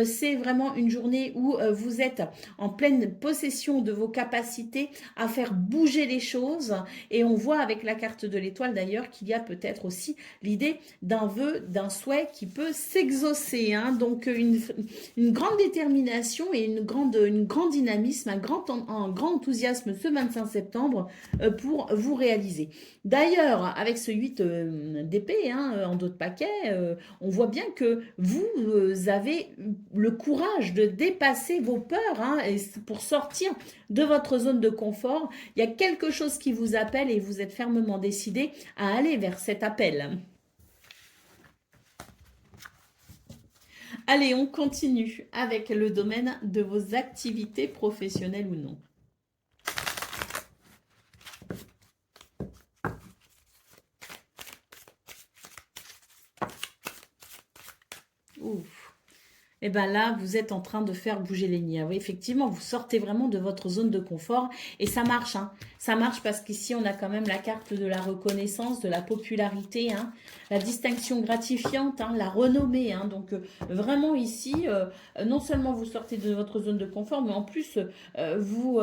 C'est vraiment une journée où vous êtes en pleine possession de vos capacités à faire bouger les choses et on voit avec la carte de l'étoile d'ailleurs qu'il y a peut-être aussi l'idée d'un vœu, d'un souhait qui peut s'exaucer. Hein. Donc une grande détermination et une grande dynamisme, un grand enthousiasme ce 25 septembre pour vous réaliser. D'ailleurs, avec ce 8 d'épée en dos de paquet, on voit bien que vous avez le courage de dépasser vos peurs et pour sortir de votre zone de confort. Il y a quelque chose qui vous appelle et vous êtes fermement décidé à aller vers cet appel. Allez, on continue avec le domaine de vos activités professionnelles ou non. Ouf. Et bien là, vous êtes en train de faire bouger les nids. Oui, effectivement, vous sortez vraiment de votre zone de confort et ça marche. Hein. Ça marche parce qu'ici, on a quand même la carte de la reconnaissance, de la popularité, hein, la distinction gratifiante, hein, la renommée. Hein. Donc, vraiment ici, non seulement vous sortez de votre zone de confort, mais en plus, vous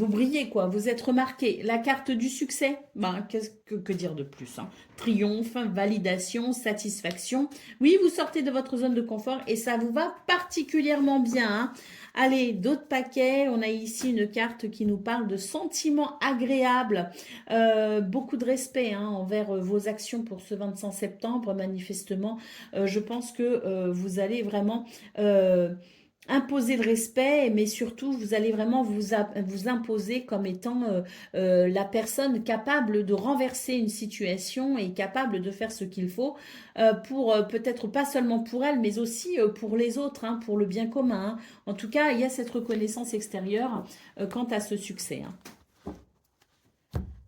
brillez, quoi. Vous êtes remarqué. La carte du succès, ben, qu'est-ce que dire de plus, hein? Triomphe, validation, satisfaction. Oui, vous sortez de votre zone de confort et ça vous va particulièrement bien, hein. Allez, d'autres paquets. On a ici une carte qui nous parle de sentiments agréables. Beaucoup de respect, hein, envers vos actions pour ce 25 septembre, manifestement. Je pense que vous allez vraiment imposer le respect, mais surtout, vous allez vraiment vous imposer comme étant la personne capable de renverser une situation et capable de faire ce qu'il faut pour peut-être pas seulement pour elle, mais aussi pour les autres, hein, pour le bien commun. Hein. En tout cas, il y a cette reconnaissance extérieure quant à ce succès. Hein.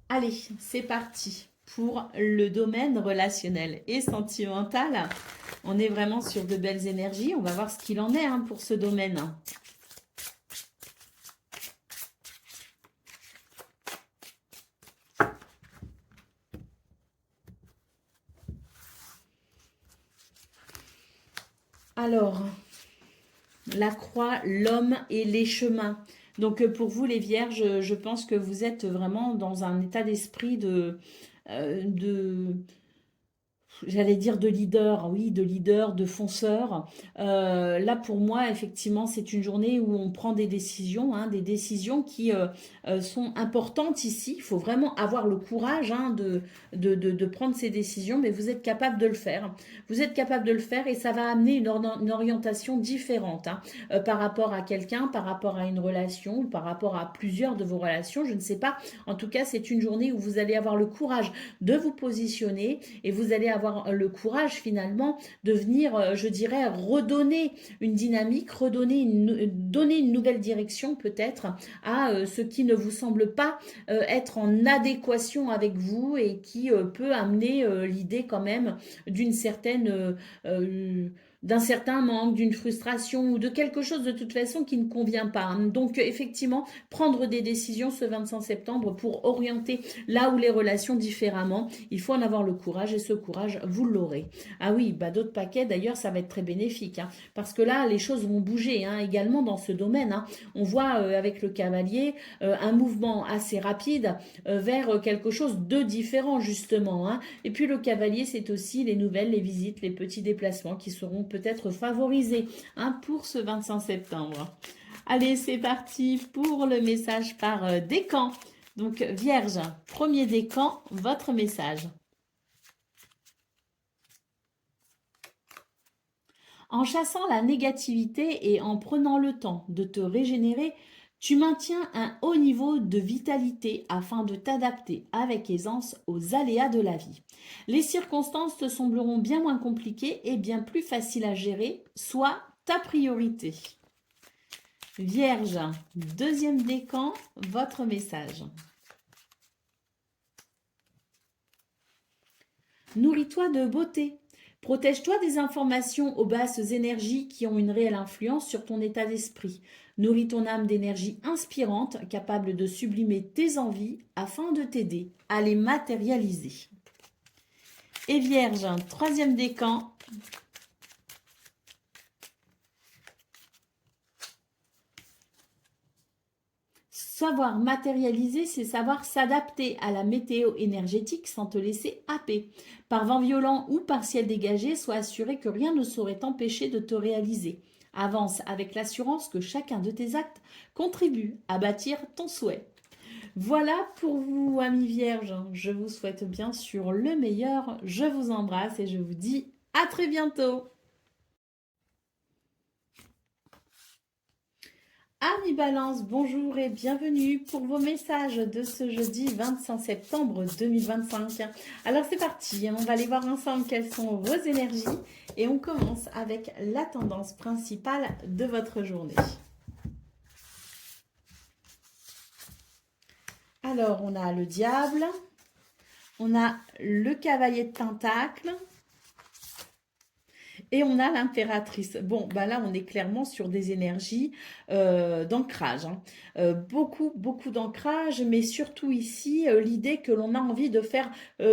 Allez, c'est parti pour le domaine relationnel et sentimental. On est vraiment sur de belles énergies. On va voir ce qu'il en est, hein, pour ce domaine. Alors, la croix, l'homme et les chemins. Donc, pour vous, les vierges, je pense que vous êtes vraiment dans un état d'esprit de j'allais dire de leader, oui, de leader, de fonceur. Là, pour moi, effectivement, c'est une journée où on prend hein, des décisions qui sont importantes ici. Il faut vraiment avoir le courage, hein, de prendre ces décisions, mais vous êtes capable de le faire. Vous êtes capable de le faire et ça va amener une orientation différente, hein, par rapport à quelqu'un, par rapport à une relation, par rapport à plusieurs de vos relations. Je ne sais pas. En tout cas, c'est une journée où vous allez avoir le courage de vous positionner et vous allez avoir le courage finalement de venir, je dirais, redonner une dynamique, donner une nouvelle direction peut-être à ce qui ne vous semble pas être en adéquation avec vous et qui peut amener l'idée quand même d'une certaine d'un certain manque, d'une frustration ou de quelque chose de toute façon qui ne convient pas. Hein. Donc effectivement, prendre des décisions ce 25 septembre pour orienter là où les relations différemment, il faut en avoir le courage et ce courage, vous l'aurez. Ah oui, bah d'autres paquets d'ailleurs, ça va être très bénéfique, hein, parce que là, les choses vont bouger, hein, également dans ce domaine. Hein. On voit avec le cavalier un mouvement assez rapide vers quelque chose de différent justement. Hein. Et puis le cavalier, c'est aussi les nouvelles, les visites, les petits déplacements qui seront peut-être favorisés, hein, pour ce 25 septembre. Allez, c'est parti pour le message par décan. Donc, Vierge, premier décan, votre message. En chassant la négativité et en prenant le temps de te régénérer, tu maintiens un haut niveau de vitalité afin de t'adapter avec aisance aux aléas de la vie. Les circonstances te sembleront bien moins compliquées et bien plus faciles à gérer, soit ta priorité. Vierge, deuxième décan, votre message. Nourris-toi de beauté. Protège-toi des informations aux basses énergies qui ont une réelle influence sur ton état d'esprit. Nourris ton âme d'énergie inspirante, capable de sublimer tes envies afin de t'aider à les matérialiser. Et Vierge, troisième décan. Savoir matérialiser, c'est savoir s'adapter à la météo énergétique sans te laisser happer. Par vent violent ou par ciel dégagé, sois assuré que rien ne saurait t'empêcher de te réaliser. Avance avec l'assurance que chacun de tes actes contribue à bâtir ton souhait. Voilà pour vous, amis vierges. Je vous souhaite bien sûr le meilleur. Je vous embrasse et je vous dis à très bientôt. Amis Balance, bonjour et bienvenue pour vos messages de ce jeudi 25 septembre 2025. Alors c'est parti, on va aller voir ensemble quelles sont vos énergies et on commence avec la tendance principale de votre journée. Alors on a le diable, on a le cavalier de pentacle Et on a l'impératrice. Bon, bah là, on est clairement sur des énergies d'ancrage, hein. Beaucoup, beaucoup d'ancrage, mais surtout ici, l'idée que l'on a envie de faire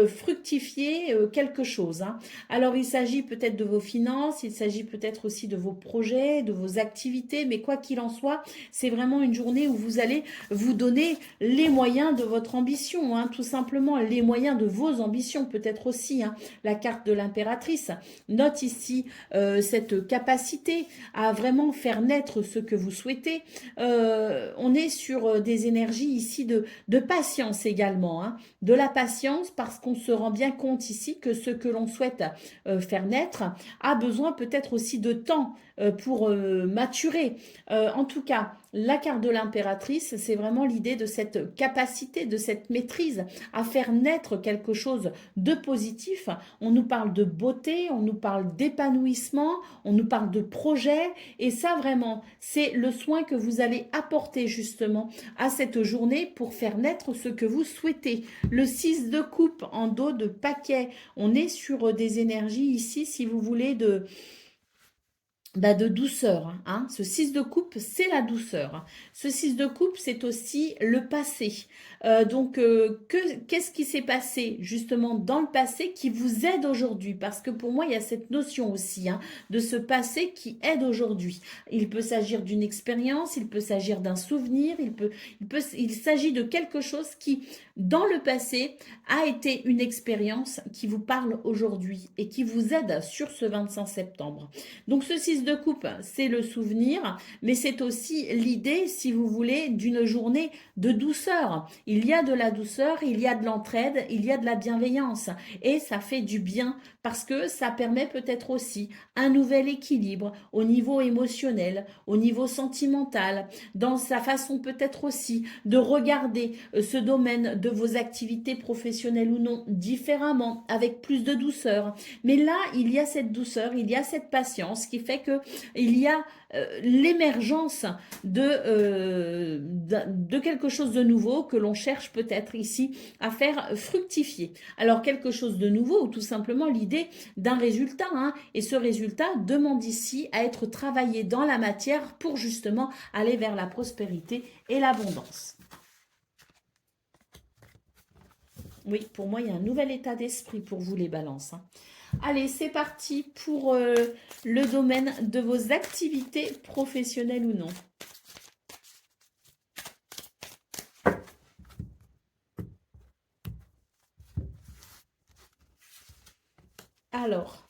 fructifier quelque chose, hein. Alors, il s'agit peut-être de vos finances, il s'agit peut-être aussi de vos projets, de vos activités, mais quoi qu'il en soit, c'est vraiment une journée où vous allez vous donner les moyens de votre ambition, hein, tout simplement, les moyens de vos ambitions, peut-être aussi, hein. La carte de l'impératrice note ici cette capacité à vraiment faire naître ce que vous souhaitez. On est sur des énergies ici de patience également, hein, de la patience parce qu'on se rend bien compte ici que ce que l'on souhaite faire naître a besoin peut-être aussi de temps pour maturer. En tout cas, la carte de l'impératrice, c'est vraiment l'idée de cette capacité, de cette maîtrise à faire naître quelque chose de positif. On nous parle de beauté, on nous parle d'épanouissement, on nous parle de projet. Et ça, vraiment, c'est le soin que vous allez apporter justement à cette journée pour faire naître ce que vous souhaitez. Le 6 de coupe en dos de paquet, on est sur des énergies ici, si vous voulez, de douceur, hein. Ce 6 de coupe, c'est la douceur. Ce 6 de coupe, c'est aussi le passé. Qu'est-ce qui s'est passé justement dans le passé qui vous aide aujourd'hui? Parce que pour moi, il y a cette notion aussi, hein, de ce passé qui aide aujourd'hui. Il peut s'agir d'une expérience, il peut s'agir d'un souvenir, il s'agit de quelque chose qui, dans le passé, a été une expérience qui vous parle aujourd'hui et qui vous aide sur ce 25 septembre. Donc ce 6 de coupe, c'est le souvenir, mais c'est aussi l'idée, si vous voulez, d'une journée de douceur. Il y a de la douceur, il y a de l'entraide, il y a de la bienveillance. Et ça fait du bien parce que ça permet peut-être aussi un nouvel équilibre au niveau émotionnel, au niveau sentimental, dans sa façon peut-être aussi de regarder ce domaine de vos activités professionnelles ou non différemment, avec plus de douceur. Mais là, il y a cette douceur, il y a cette patience qui fait que il y a l'émergence de quelque chose de nouveau que l'on cherche peut-être ici à faire fructifier. Alors quelque chose de nouveau ou tout simplement l'idée d'un résultat, hein, et ce résultat demande ici à être travaillé dans la matière pour justement aller vers la prospérité et l'abondance. Oui, pour moi, il y a un nouvel état d'esprit pour vous les balances, hein. Allez, c'est parti pour le domaine de vos activités professionnelles ou non. Alors,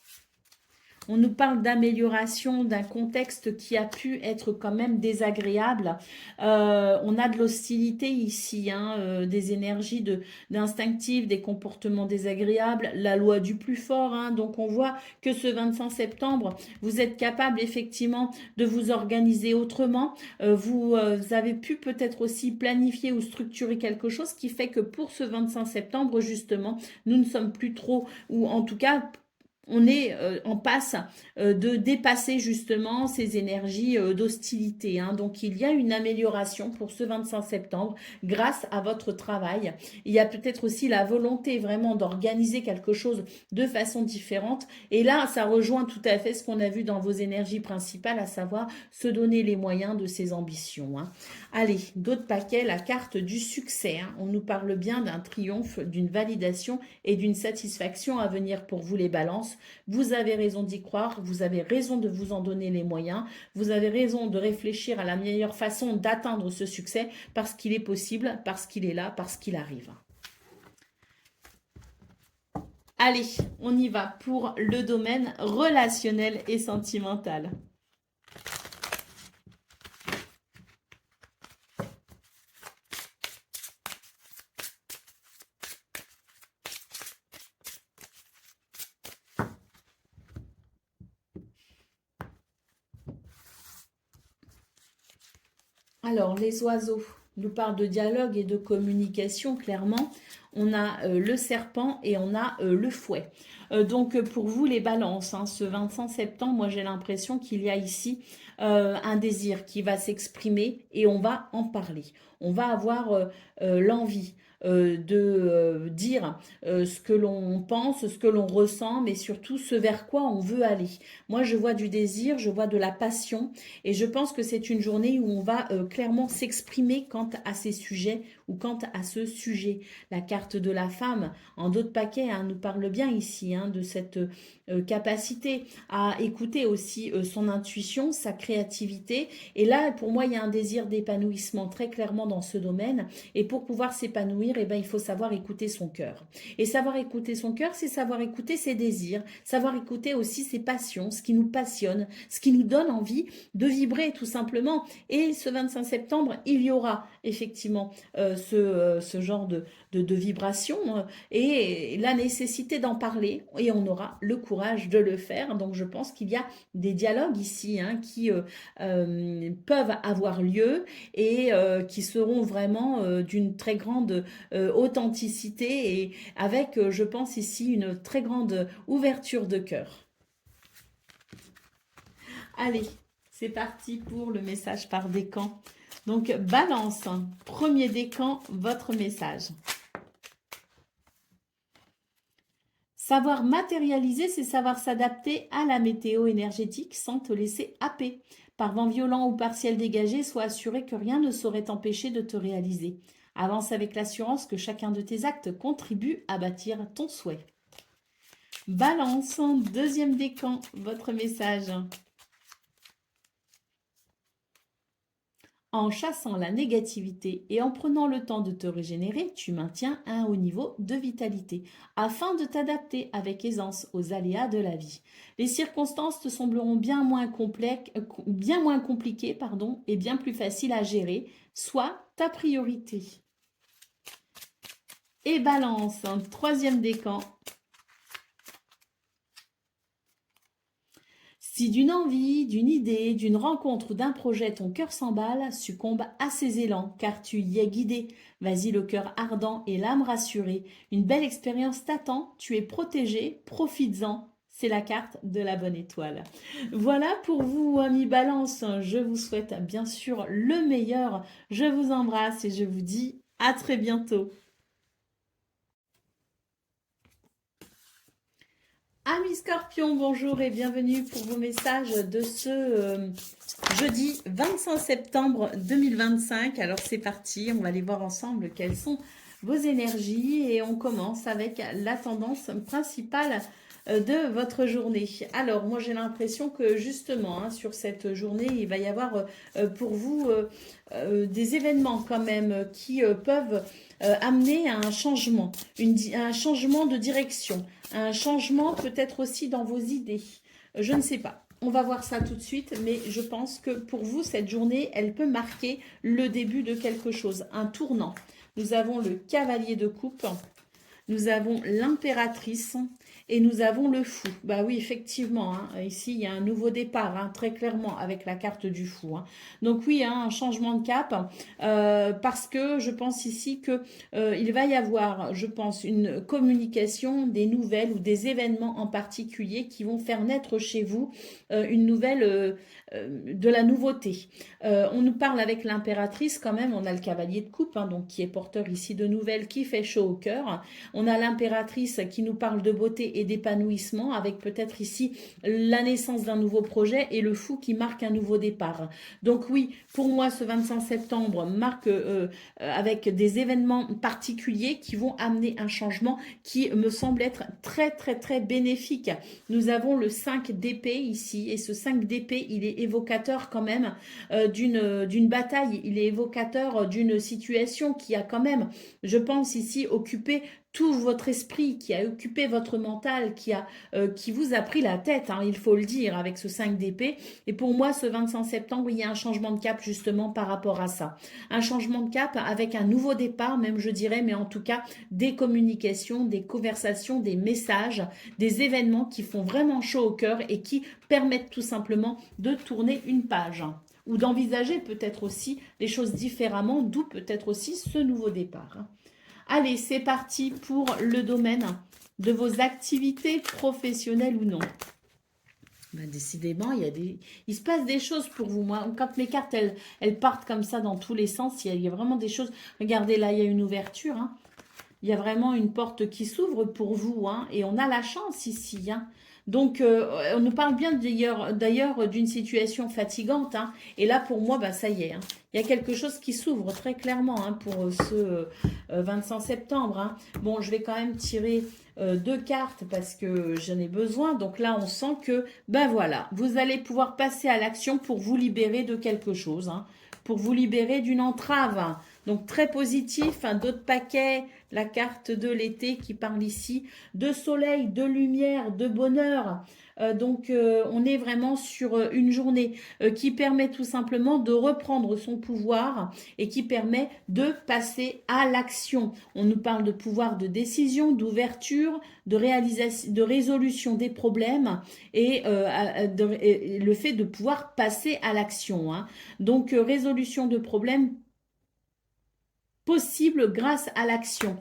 on nous parle d'amélioration d'un contexte qui a pu être quand même désagréable. On a de l'hostilité ici, hein, des énergies d'instinctives, des comportements désagréables, la loi du plus fort, hein. Donc on voit que ce 25 septembre, vous êtes capable effectivement de vous organiser autrement. Vous avez pu peut-être aussi planifier ou structurer quelque chose qui fait que pour ce 25 septembre, justement, nous ne sommes plus trop, ou en tout cas, on est en passe de dépasser justement ces énergies d'hostilité, hein. Donc il y a une amélioration pour ce 25 septembre grâce à votre travail. Il y a peut-être aussi la volonté vraiment d'organiser quelque chose de façon différente. Et là, ça rejoint tout à fait ce qu'on a vu dans vos énergies principales, à savoir se donner les moyens de ses ambitions, hein. Allez, d'autres paquets, la carte du succès, hein. On nous parle bien d'un triomphe, d'une validation et d'une satisfaction à venir pour vous les balances. Vous avez raison d'y croire, vous avez raison de vous en donner les moyens, vous avez raison de réfléchir à la meilleure façon d'atteindre ce succès parce qu'il est possible, parce qu'il est là, parce qu'il arrive. Allez, on y va pour le domaine relationnel et sentimental. Alors, les oiseaux nous parlent de dialogue et de communication, clairement. On a le serpent et on a le fouet. Donc, pour vous, les balances, hein, ce 25 septembre, moi, j'ai l'impression qu'il y a ici un désir qui va s'exprimer et on va en parler. On va avoir l'envie dire ce que l'on pense, ce que l'on ressent, mais surtout ce vers quoi on veut aller. Moi, je vois du désir, je vois de la passion, et je pense que c'est une journée où on va clairement s'exprimer quant à ces sujets ou quant à ce sujet. La carte de la femme, en d'autres paquets, hein, nous parle bien ici hein, de cette capacité à écouter aussi son intuition, sa créativité. Et là, pour moi, il y a un désir d'épanouissement très clairement dans ce domaine. Et pour pouvoir s'épanouir, eh ben, il faut savoir écouter son cœur. Et savoir écouter son cœur, c'est savoir écouter ses désirs, savoir écouter aussi ses passions, ce qui nous passionne, ce qui nous donne envie de vibrer tout simplement. Et ce 25 septembre, il y aura effectivement ce genre de vibration et la nécessité d'en parler et on aura le courage de le faire. Donc je pense qu'il y a des dialogues ici hein, qui peuvent avoir lieu et qui seront vraiment d'une très grande authenticité et avec, je pense ici, une très grande ouverture de cœur. Allez, c'est parti pour le message par décan. Donc, balance, premier décan, votre message. Savoir matérialiser, c'est savoir s'adapter à la météo énergétique sans te laisser happer. Par vent violent ou par ciel dégagé, sois assuré que rien ne saurait t'empêcher de te réaliser. Avance avec l'assurance que chacun de tes actes contribue à bâtir ton souhait. Balance, deuxième décan, votre message. En chassant la négativité et en prenant le temps de te régénérer, tu maintiens un haut niveau de vitalité, afin de t'adapter avec aisance aux aléas de la vie. Les circonstances te sembleront bien moins compliquées et bien plus faciles à gérer, soit ta priorité. Et balance, troisième décan. Si d'une envie, d'une idée, d'une rencontre ou d'un projet ton cœur s'emballe, succombe à ses élans, car tu y es guidé. Vas-y le cœur ardent et l'âme rassurée. Une belle expérience t'attend, tu es protégé, profites-en. C'est la carte de la bonne étoile. Voilà pour vous, amis Balance. Je vous souhaite bien sûr le meilleur. Je vous embrasse et je vous dis à très bientôt. Amis Scorpion, bonjour et bienvenue pour vos messages de ce jeudi 25 septembre 2025. Alors c'est parti, on va aller voir ensemble quelles sont vos énergies et on commence avec la tendance principale de votre journée. Alors moi j'ai l'impression que justement hein, sur cette journée il va y avoir pour vous des événements quand même qui peuvent amener à un changement, un changement de direction, un changement peut-être aussi dans vos idées. Je ne sais pas. On va voir ça tout de suite, mais je pense que pour vous, cette journée, elle peut marquer le début de quelque chose, un tournant. Nous avons le cavalier de coupe, nous avons l'impératrice et nous avons le fou. Bah oui, effectivement, hein, ici, il y a un nouveau départ, hein, très clairement, avec la carte du fou. Hein. Donc oui, hein, un changement de cap, parce que je pense ici que il va y avoir, je pense, une communication des nouvelles ou des événements en particulier qui vont faire naître chez vous une nouvelle, de la nouveauté. On nous parle avec l'impératrice quand même, on a le cavalier de coupe, hein, donc qui est porteur ici de nouvelles, qui fait chaud au cœur. On a l'impératrice qui nous parle de beauté et d'épanouissement, avec peut-être ici la naissance d'un nouveau projet et le fou qui marque un nouveau départ. Donc oui, pour moi, ce 25 septembre marque avec des événements particuliers qui vont amener un changement qui me semble être très très très bénéfique. Nous avons le 5 d'épée ici et ce 5 d'épée, il est évocateur quand même d'une bataille, il est évocateur d'une situation qui a quand même, je pense ici, occupé tout votre esprit, qui a occupé votre mental, qui vous a pris la tête, hein, il faut le dire, avec ce 5 d'épée. Et pour moi, ce 25 septembre, il y a un changement de cap justement par rapport à ça. Un changement de cap avec un nouveau départ, même je dirais, mais en tout cas, des communications, des conversations, des messages, des événements qui font vraiment chaud au cœur et qui permettent tout simplement de tourner une page ou d'envisager peut-être aussi les choses différemment, d'où peut-être aussi ce nouveau départ. Allez, c'est parti pour le domaine de vos activités professionnelles ou non. Ben, décidément, il se passe des choses pour vous. Moi, quand mes cartes, elles partent comme ça dans tous les sens, il y a vraiment des choses. Regardez, là, il y a une ouverture. Hein. Il y a vraiment une porte qui s'ouvre pour vous, hein, et on a la chance ici, hein. Donc, on nous parle bien d'ailleurs d'une situation fatigante, hein, et là, pour moi, bah, ça y est, hein. Il y a quelque chose qui s'ouvre très clairement, hein, pour ce 25 septembre, hein. Bon, je vais quand même tirer deux cartes parce que j'en ai besoin. Donc là, on sent que, ben voilà, vous allez pouvoir passer à l'action pour vous libérer de quelque chose, hein, pour vous libérer d'une entrave, hein. Donc très positif, hein, d'autres paquets, la carte de l'été qui parle ici, de soleil, de lumière, de bonheur. On est vraiment sur une journée qui permet tout simplement de reprendre son pouvoir et qui permet de passer à l'action. On nous parle de pouvoir de décision, d'ouverture, de réalisation, de résolution des problèmes et le fait de pouvoir passer à l'action, hein. Donc, résolution de problèmes possible grâce à l'action.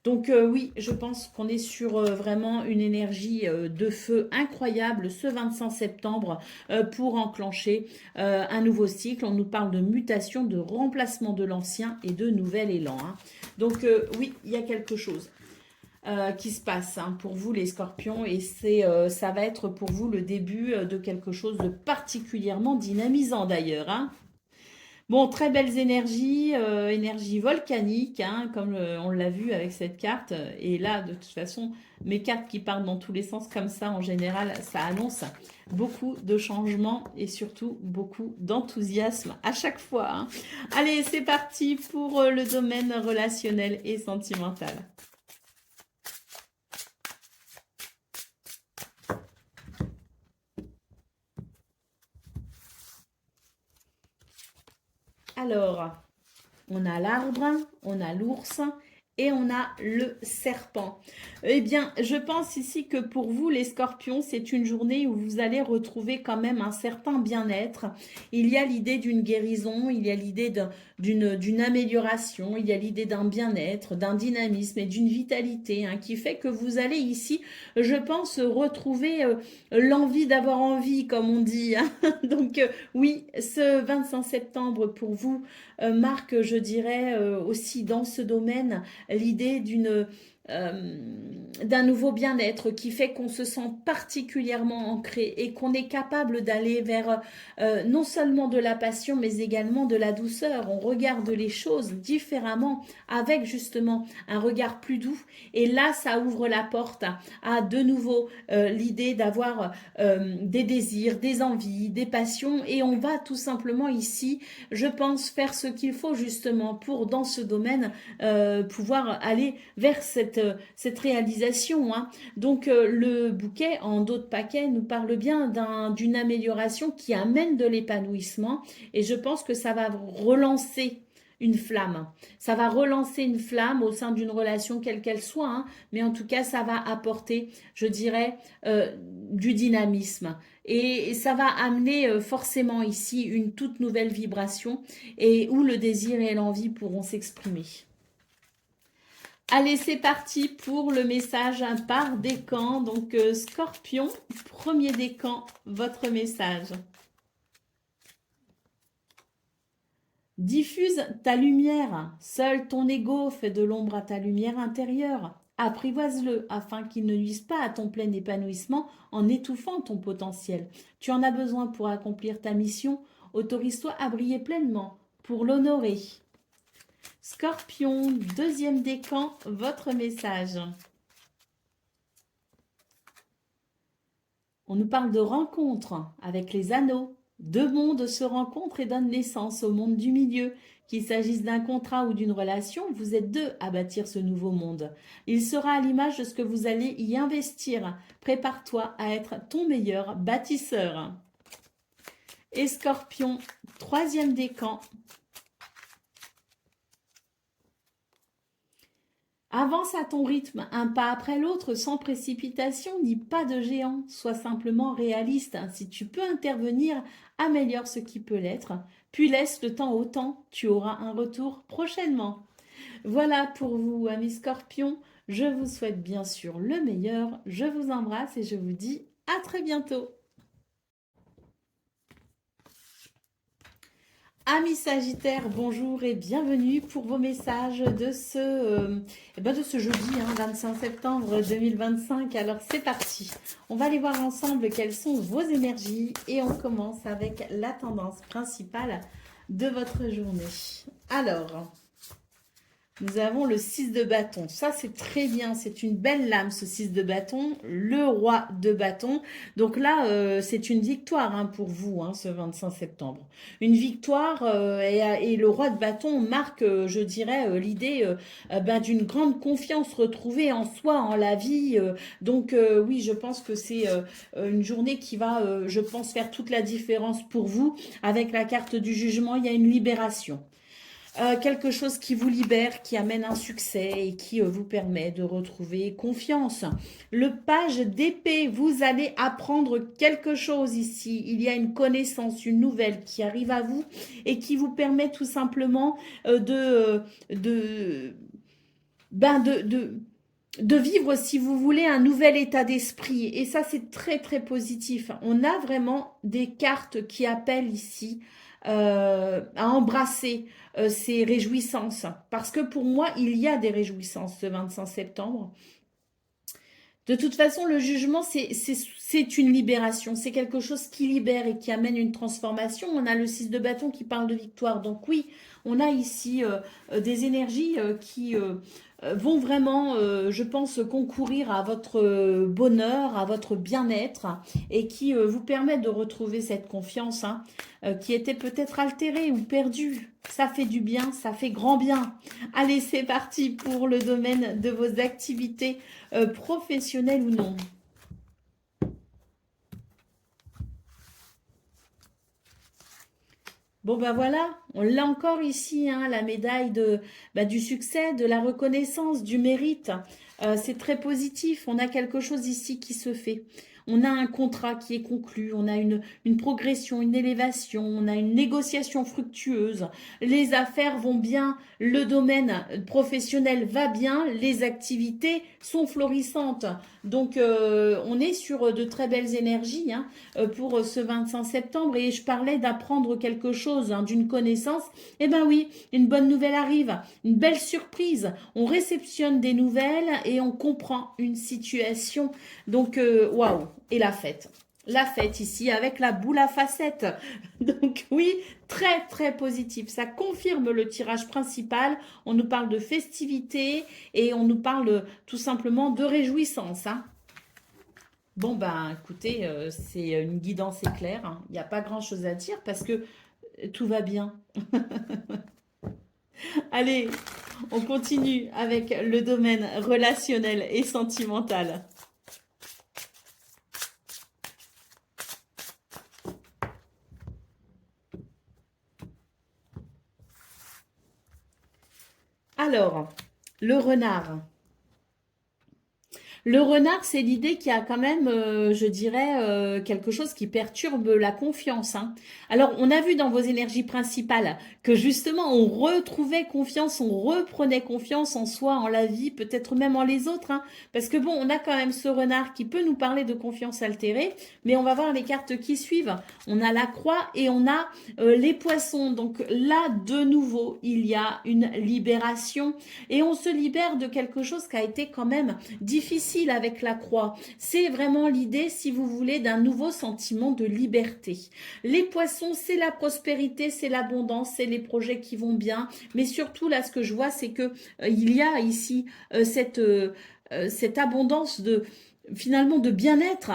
Donc oui, je pense qu'on est sur vraiment une énergie de feu incroyable ce 25 septembre pour enclencher un nouveau cycle. On nous parle de mutation, de remplacement de l'ancien et de nouvel élan, hein. Donc oui, il y a quelque chose qui se passe, hein, pour vous les scorpions, et ça va être pour vous le début de quelque chose de particulièrement dynamisant d'ailleurs, hein. Bon, très belles énergies, énergie volcanique, hein, comme on l'a vu avec cette carte. Et là, de toute façon, mes cartes qui partent dans tous les sens comme ça, en général, ça annonce beaucoup de changements et surtout beaucoup d'enthousiasme à chaque fois, hein. Allez, c'est parti pour le domaine relationnel et sentimental. Alors, on a l'arbre, on a l'ours et on a le serpent. Eh bien, je pense ici que pour vous, les scorpions, c'est une journée où vous allez retrouver quand même un certain bien-être. Il y a l'idée d'une guérison, il y a l'idée d'une amélioration, il y a l'idée d'un bien-être, d'un dynamisme et d'une vitalité, hein, qui fait que vous allez ici, je pense, retrouver l'envie d'avoir envie, comme on dit, hein. Donc, oui, ce 25 septembre pour vous marque, je dirais, aussi dans ce domaine, l'idée euh, d'un nouveau bien-être qui fait qu'on se sent particulièrement ancré et qu'on est capable d'aller vers non seulement de la passion mais également de la douceur. On regarde les choses différemment avec justement un regard plus doux, et là ça ouvre la porte à de nouveau l'idée d'avoir des désirs, des envies, des passions, et on va tout simplement ici, je pense, faire ce qu'il faut justement pour, dans ce domaine, pouvoir aller vers cette réalisation, hein. Donc le bouquet, en d'autres paquets, nous parle bien d'une amélioration qui amène de l'épanouissement, et je pense que ça va relancer une flamme. Ça va relancer une flamme au sein d'une relation quelle qu'elle soit, hein, mais en tout cas, ça va apporter, je dirais, du dynamisme. Et ça va amener forcément ici une toute nouvelle vibration, et où le désir et l'envie pourront s'exprimer. Allez, c'est parti pour le message par décan. Donc, Scorpion, premier décan, votre message. Diffuse ta lumière. Seul ton ego fait de l'ombre à ta lumière intérieure. Apprivoise-le afin qu'il ne nuise pas à ton plein épanouissement en étouffant ton potentiel. Tu en as besoin pour accomplir ta mission. Autorise-toi à briller pleinement pour l'honorer. Scorpion, deuxième décan, votre message. On nous parle de rencontre avec les anneaux. Deux mondes se rencontrent et donnent naissance au monde du milieu. Qu'il s'agisse d'un contrat ou d'une relation, vous êtes deux à bâtir ce nouveau monde. Il sera à l'image de ce que vous allez y investir. Prépare-toi à être ton meilleur bâtisseur. Et Scorpion, troisième décan. Avance à ton rythme, un pas après l'autre, sans précipitation ni pas de géant. Sois simplement réaliste. Si tu peux intervenir, améliore ce qui peut l'être. Puis laisse le temps au temps. Tu auras un retour prochainement. Voilà pour vous, amis scorpions. Je vous souhaite bien sûr le meilleur. Je vous embrasse et je vous dis à très bientôt. Amis Sagittaires, bonjour et bienvenue pour vos messages de ce jeudi 25 septembre 2025. Alors c'est parti, on va aller voir ensemble quelles sont vos énergies et on commence avec la tendance principale de votre journée. Alors, nous avons le 6 de bâton. Ça, c'est très bien. C'est une belle lame, ce 6 de bâton. Le roi de bâton. Donc là, c'est une victoire pour vous, ce 25 septembre. Une victoire et le roi de bâton marque, je dirais, l'idée d'une grande confiance retrouvée en soi, en la vie. Donc oui, je pense que c'est une journée qui va, je pense, faire toute la différence pour vous. Avec la carte du jugement, il y a une libération. Quelque chose qui vous libère, qui amène un succès et qui vous permet de retrouver confiance. Le page d'épée, vous allez apprendre quelque chose ici. Il y a une connaissance, une nouvelle qui arrive à vous et qui vous permet tout simplement ben de vivre, si vous voulez, un nouvel état d'esprit. Et ça, c'est très, très positif. On a vraiment des cartes qui appellent ici à embrasser ces réjouissances. Parce que pour moi, il y a des réjouissances ce 25 septembre. De toute façon, le jugement, c'est une libération. C'est quelque chose qui libère et qui amène une transformation. On a le 6 de bâton qui parle de victoire. Donc oui, on a ici des énergies qui vont vraiment, je pense, concourir à votre bonheur, à votre bien-être et qui vous permettent de retrouver cette confiance qui était peut-être altérée ou perdue. Ça fait du bien, ça fait grand bien. Allez, c'est parti pour le domaine de vos activités professionnelles ou non. Bon ben voilà, on l'a encore ici, la médaille du succès, de la reconnaissance, du mérite. C'est très positif, on a quelque chose ici qui se fait. On a un contrat qui est conclu, on a une progression, une élévation, on a une négociation fructueuse. Les affaires vont bien, le domaine professionnel va bien, les activités sont florissantes. Donc on est sur de très belles énergies pour ce 25 septembre et je parlais d'apprendre quelque chose, d'une connaissance. Eh ben oui, une bonne nouvelle arrive, une belle surprise. On réceptionne des nouvelles et on comprend une situation. Donc waouh, et la fête. La fête ici avec la boule à facettes. Donc oui, très très positif. Ça confirme le tirage principal. On nous parle de festivité et on nous parle tout simplement de réjouissance. Bon, ben, écoutez, c'est une guidance éclair. Il n'y a pas grand-chose à dire parce que tout va bien. Allez, on continue avec le domaine relationnel et sentimental. Alors, le renard. Le renard, c'est l'idée qu'il y a quand même, je dirais, quelque chose qui perturbe la confiance. Alors, on a vu dans vos énergies principales que justement, on retrouvait confiance, on reprenait confiance en soi, en la vie, peut-être même en les autres. Parce que bon, on a quand même ce renard qui peut nous parler de confiance altérée, mais on va voir les cartes qui suivent. On a la croix et on a les poissons. Donc là, de nouveau, il y a une libération et on se libère de quelque chose qui a été quand même difficile avec la croix. C'est vraiment l'idée, si vous voulez, d'un nouveau sentiment de liberté. Les poissons, c'est la prospérité, c'est l'abondance, c'est les projets qui vont bien. Mais surtout, là, ce que je vois, c'est que il y a ici cette abondance de finalement de bien-être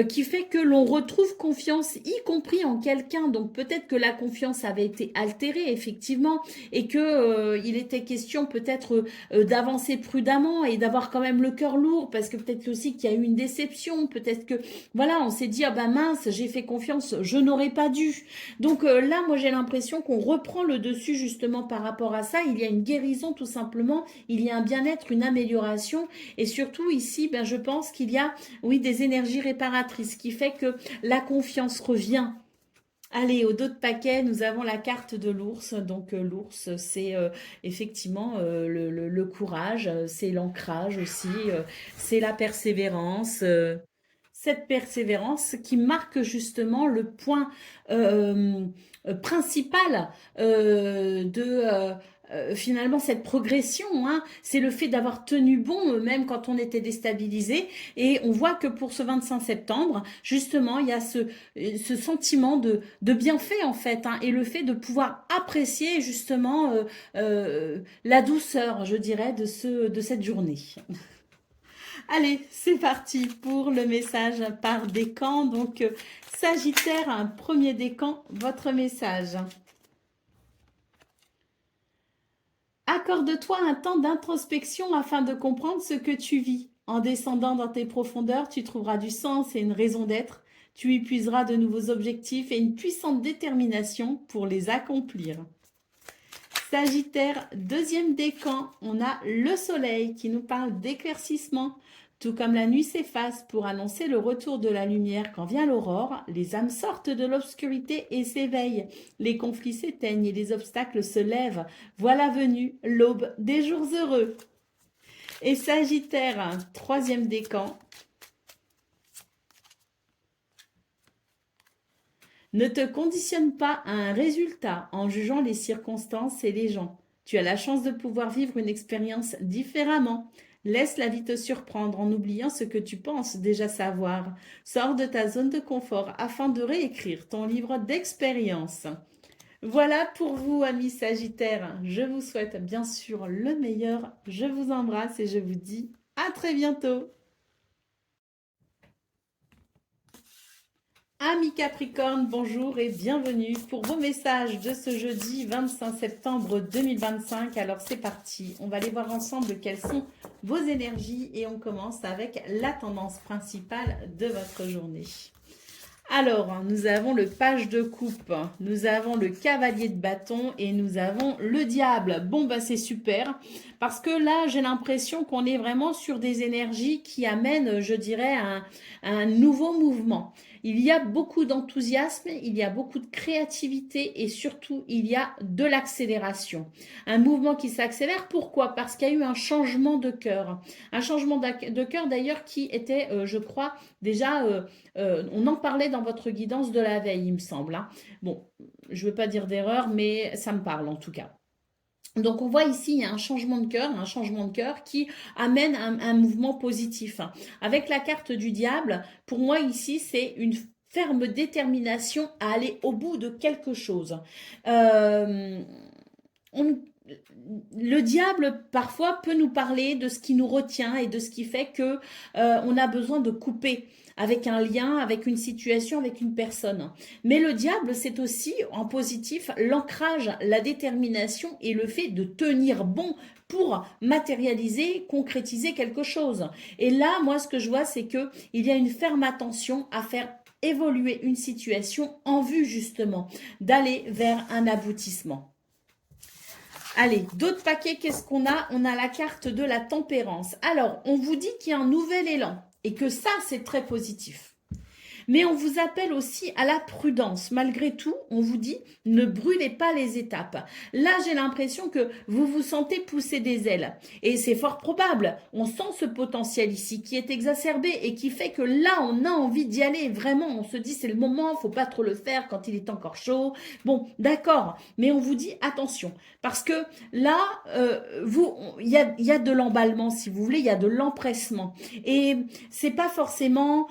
qui fait que l'on retrouve confiance, y compris en quelqu'un. Donc peut-être que la confiance avait été altérée effectivement et que il était question peut-être d'avancer prudemment et d'avoir quand même le cœur lourd parce que peut-être aussi qu'il y a eu une déception, peut-être que voilà, on s'est dit ah ben mince, j'ai fait confiance, je n'aurais pas dû. Donc là, moi j'ai l'impression qu'on reprend le dessus justement par rapport à ça. Il y a une guérison tout simplement, il y a un bien-être, une amélioration et surtout ici, ben je pense qu'il y a oui des énergies réparatrices qui fait que la confiance revient. Allez, au dos de paquet, nous avons la carte de l'ours. Donc l'ours, c'est effectivement le courage, c'est l'ancrage aussi, c'est la persévérance. cette persévérance qui marque justement le point euh, principal finalement cette progression, hein. C'est le fait d'avoir tenu bon, même quand on était déstabilisé. Et on voit que pour ce 25 septembre, justement, il y a ce sentiment de bienfait en fait, hein, et le fait de pouvoir apprécier justement la douceur, je dirais, de cette journée. Allez, c'est parti pour le message par décan. Donc, Sagittaire, un premier décan, votre message. Accorde-toi un temps d'introspection afin de comprendre ce que tu vis. En descendant dans tes profondeurs, tu trouveras du sens et une raison d'être. Tu y puiseras de nouveaux objectifs et une puissante détermination pour les accomplir. Sagittaire, deuxième décan, on a le soleil qui nous parle d'éclaircissement. Tout comme la nuit s'efface pour annoncer le retour de la lumière quand vient l'aurore, les âmes sortent de l'obscurité et s'éveillent. Les conflits s'éteignent et les obstacles se lèvent. Voilà venue l'aube des jours heureux. Et Sagittaire, troisième décan. Ne te conditionne pas à un résultat en jugeant les circonstances et les gens. Tu as la chance de pouvoir vivre une expérience différemment. Laisse la vie te surprendre en oubliant ce que tu penses déjà savoir. Sors de ta zone de confort afin de réécrire ton livre d'expérience. Voilà pour vous, amis Sagittaires. Je vous souhaite bien sûr le meilleur. Je vous embrasse et je vous dis à très bientôt. Amis Capricorne, bonjour et bienvenue pour vos messages de ce jeudi 25 septembre 2025. Alors c'est parti, on va aller voir ensemble quelles sont vos énergies et on commence avec la tendance principale de votre journée. Alors, nous avons le page de coupe, nous avons le cavalier de bâton et nous avons le diable. Bon, bah c'est super, parce que là, j'ai l'impression qu'on est vraiment sur des énergies qui amènent, je dirais, un nouveau mouvement. Il y a beaucoup d'enthousiasme, il y a beaucoup de créativité et surtout, il y a de l'accélération. Un mouvement qui s'accélère, pourquoi? Parce qu'il y a eu un changement de cœur. Un changement de cœur d'ailleurs qui était, je crois, déjà... on en parlait dans votre guidance de la veille, il me semble, hein. Bon, je ne veux pas dire d'erreur, mais ça me parle en tout cas. Donc on voit ici, il y a un changement de cœur qui amène un mouvement positif. Avec la carte du diable, pour moi ici, c'est une ferme détermination à aller au bout de quelque chose. Euh, on, le diable parfois peut nous parler de ce qui nous retient et de ce qui fait que on a besoin de couper avec un lien, avec une situation, avec une personne. Mais le diable, c'est aussi en positif l'ancrage, la détermination et le fait de tenir bon pour matérialiser, concrétiser quelque chose. Et là, moi, ce que je vois, c'est que il y a une ferme attention à faire évoluer une situation en vue justement d'aller vers un aboutissement. Allez, d'autres paquets, qu'est-ce qu'on a? On a la carte de la tempérance. Alors, on vous dit qu'il y a un nouvel élan et que ça, c'est très positif. Mais on vous appelle aussi à la prudence. Malgré tout, on vous dit ne brûlez pas les étapes. Là, j'ai l'impression que vous vous sentez pousser des ailes. Et c'est fort probable. On sent ce potentiel ici qui est exacerbé et qui fait que là, on a envie d'y aller. Vraiment, on se dit c'est le moment, faut pas trop le faire quand il est encore chaud. Bon, d'accord. Mais on vous dit attention. Parce que là, il y a de l'emballement, si vous voulez, il y a de l'empressement. Et c'est pas forcément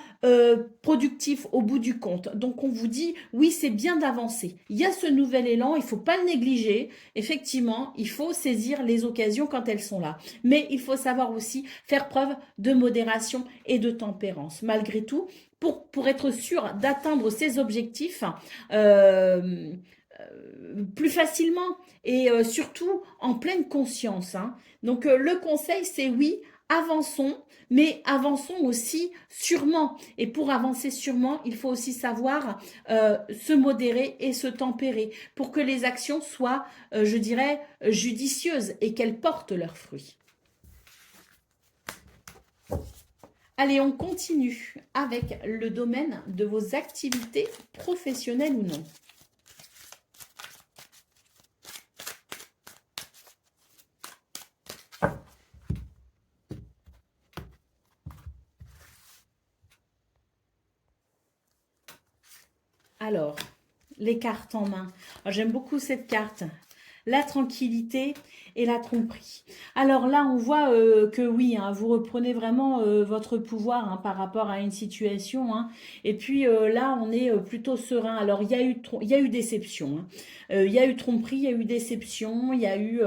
productif au bout du compte. Donc on vous dit, oui, c'est bien d'avancer. Il y a ce nouvel élan, il ne faut pas le négliger. Effectivement, il faut saisir les occasions quand elles sont là. Mais il faut savoir aussi faire preuve de modération et de tempérance. Malgré tout, pour être sûr d'atteindre ses objectifs, plus facilement et surtout en pleine conscience, hein. Donc le conseil, c'est oui, avançons, mais avançons aussi sûrement. Et pour avancer sûrement, il faut aussi savoir se modérer et se tempérer pour que les actions soient, je dirais, judicieuses et qu'elles portent leurs fruits. Allez, on continue avec le domaine de vos activités professionnelles ou non. Alors, les cartes en main. J'aime beaucoup cette carte. La tranquillité et la tromperie. Alors là, on voit que oui, hein, vous reprenez vraiment votre pouvoir hein, par rapport à une situation. Hein. Et puis là, on est plutôt serein. Alors, il y a eu déception. Hein. Il y a eu tromperie, il y a eu déception, il y a eu...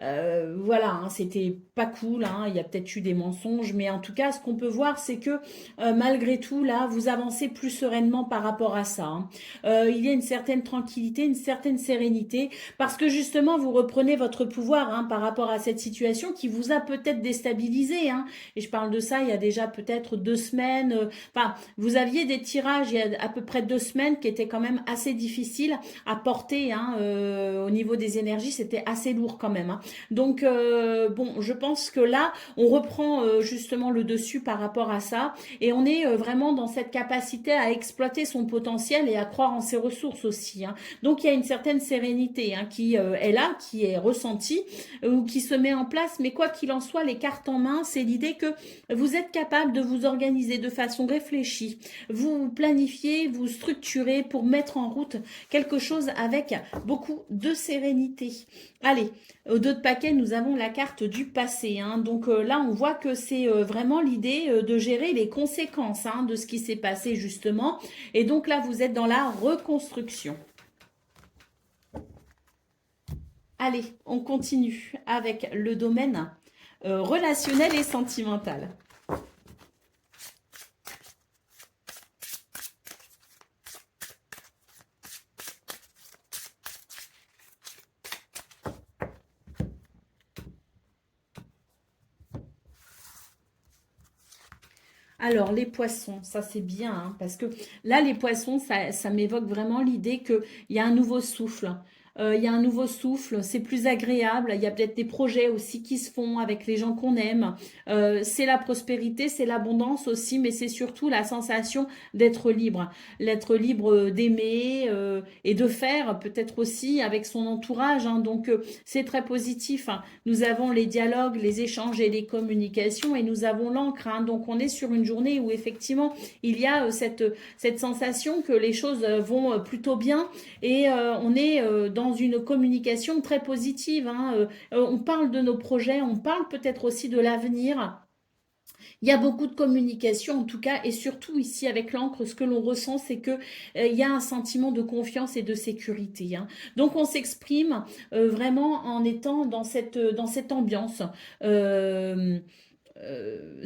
voilà, hein, c'était pas cool. Hein, il y a peut-être eu des mensonges. Mais en tout cas, ce qu'on peut voir, c'est que malgré tout, là, vous avancez plus sereinement par rapport à ça. Hein. Il y a une certaine tranquillité, une certaine sérénité. Parce que justement, vous reprenez votre pouvoir hein, par rapport à cette situation qui vous a peut-être déstabilisé. Hein. Et je parle de ça il y a déjà peut-être 2 semaines. Enfin, vous aviez des tirages il y a à peu près 2 semaines qui étaient quand même assez difficiles à porter hein, au niveau des énergies. C'était assez lourd quand même. Hein. Donc, bon, je pense que là, on reprend justement le dessus par rapport à ça. Et on est vraiment dans cette capacité à exploiter son potentiel et à croire en ses ressources aussi. Hein. Donc, il y a une certaine sérénité hein, qui est là, qui est ressentie ou qui se met en place. Mais quoi qu'il en soit, les cartes en main, c'est l'idée que vous êtes capable de vous organiser de façon réfléchie. Vous planifiez, vous structurez pour mettre en route quelque chose avec beaucoup de sérénité. Allez, au dos de paquet, nous avons la carte du passé. Hein. Donc là, on voit que c'est vraiment l'idée de gérer les conséquences hein, de ce qui s'est passé justement. Et donc là, vous êtes dans la reconstruction. Allez, on continue avec le domaine relationnel et sentimental. Alors, les poissons, ça c'est bien, hein, parce que là, les poissons, ça m'évoque vraiment l'idée qu'il y a un nouveau souffle. Il y a un nouveau souffle, c'est plus agréable. Il y a peut-être des projets aussi qui se font avec les gens qu'on aime. C'est la prospérité, c'est l'abondance aussi, mais c'est surtout la sensation d'être libre. L'être libre d'aimer et de faire, peut-être aussi avec son entourage. Hein. Donc, c'est très positif. Hein. Nous avons les dialogues, les échanges et les communications et nous avons l'encre. Hein. Donc, on est sur une journée où effectivement, il y a cette sensation que les choses vont plutôt bien et on est dans une communication très positive. Hein. On parle de nos projets, on parle peut-être aussi de l'avenir. Il y a beaucoup de communication en tout cas et surtout ici avec l'encre, ce que l'on ressent c'est que il y a un sentiment de confiance et de sécurité. Hein. Donc on s'exprime vraiment en étant dans cette ambiance. Euh, euh,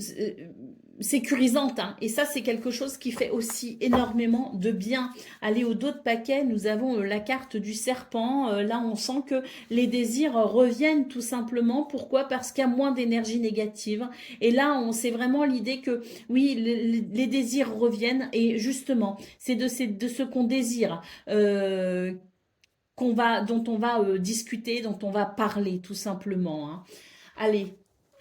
sécurisante. Hein. Et ça, c'est quelque chose qui fait aussi énormément de bien. Allez, au dos de paquet, nous avons la carte du serpent. Là, on sent que les désirs reviennent tout simplement. Pourquoi? Parce qu'il y a moins d'énergie négative. Et là, on sait vraiment l'idée que, oui, les désirs reviennent. Et justement, c'est de ce qu'on désire. Dont on va discuter, dont on va parler tout simplement. Hein. Allez,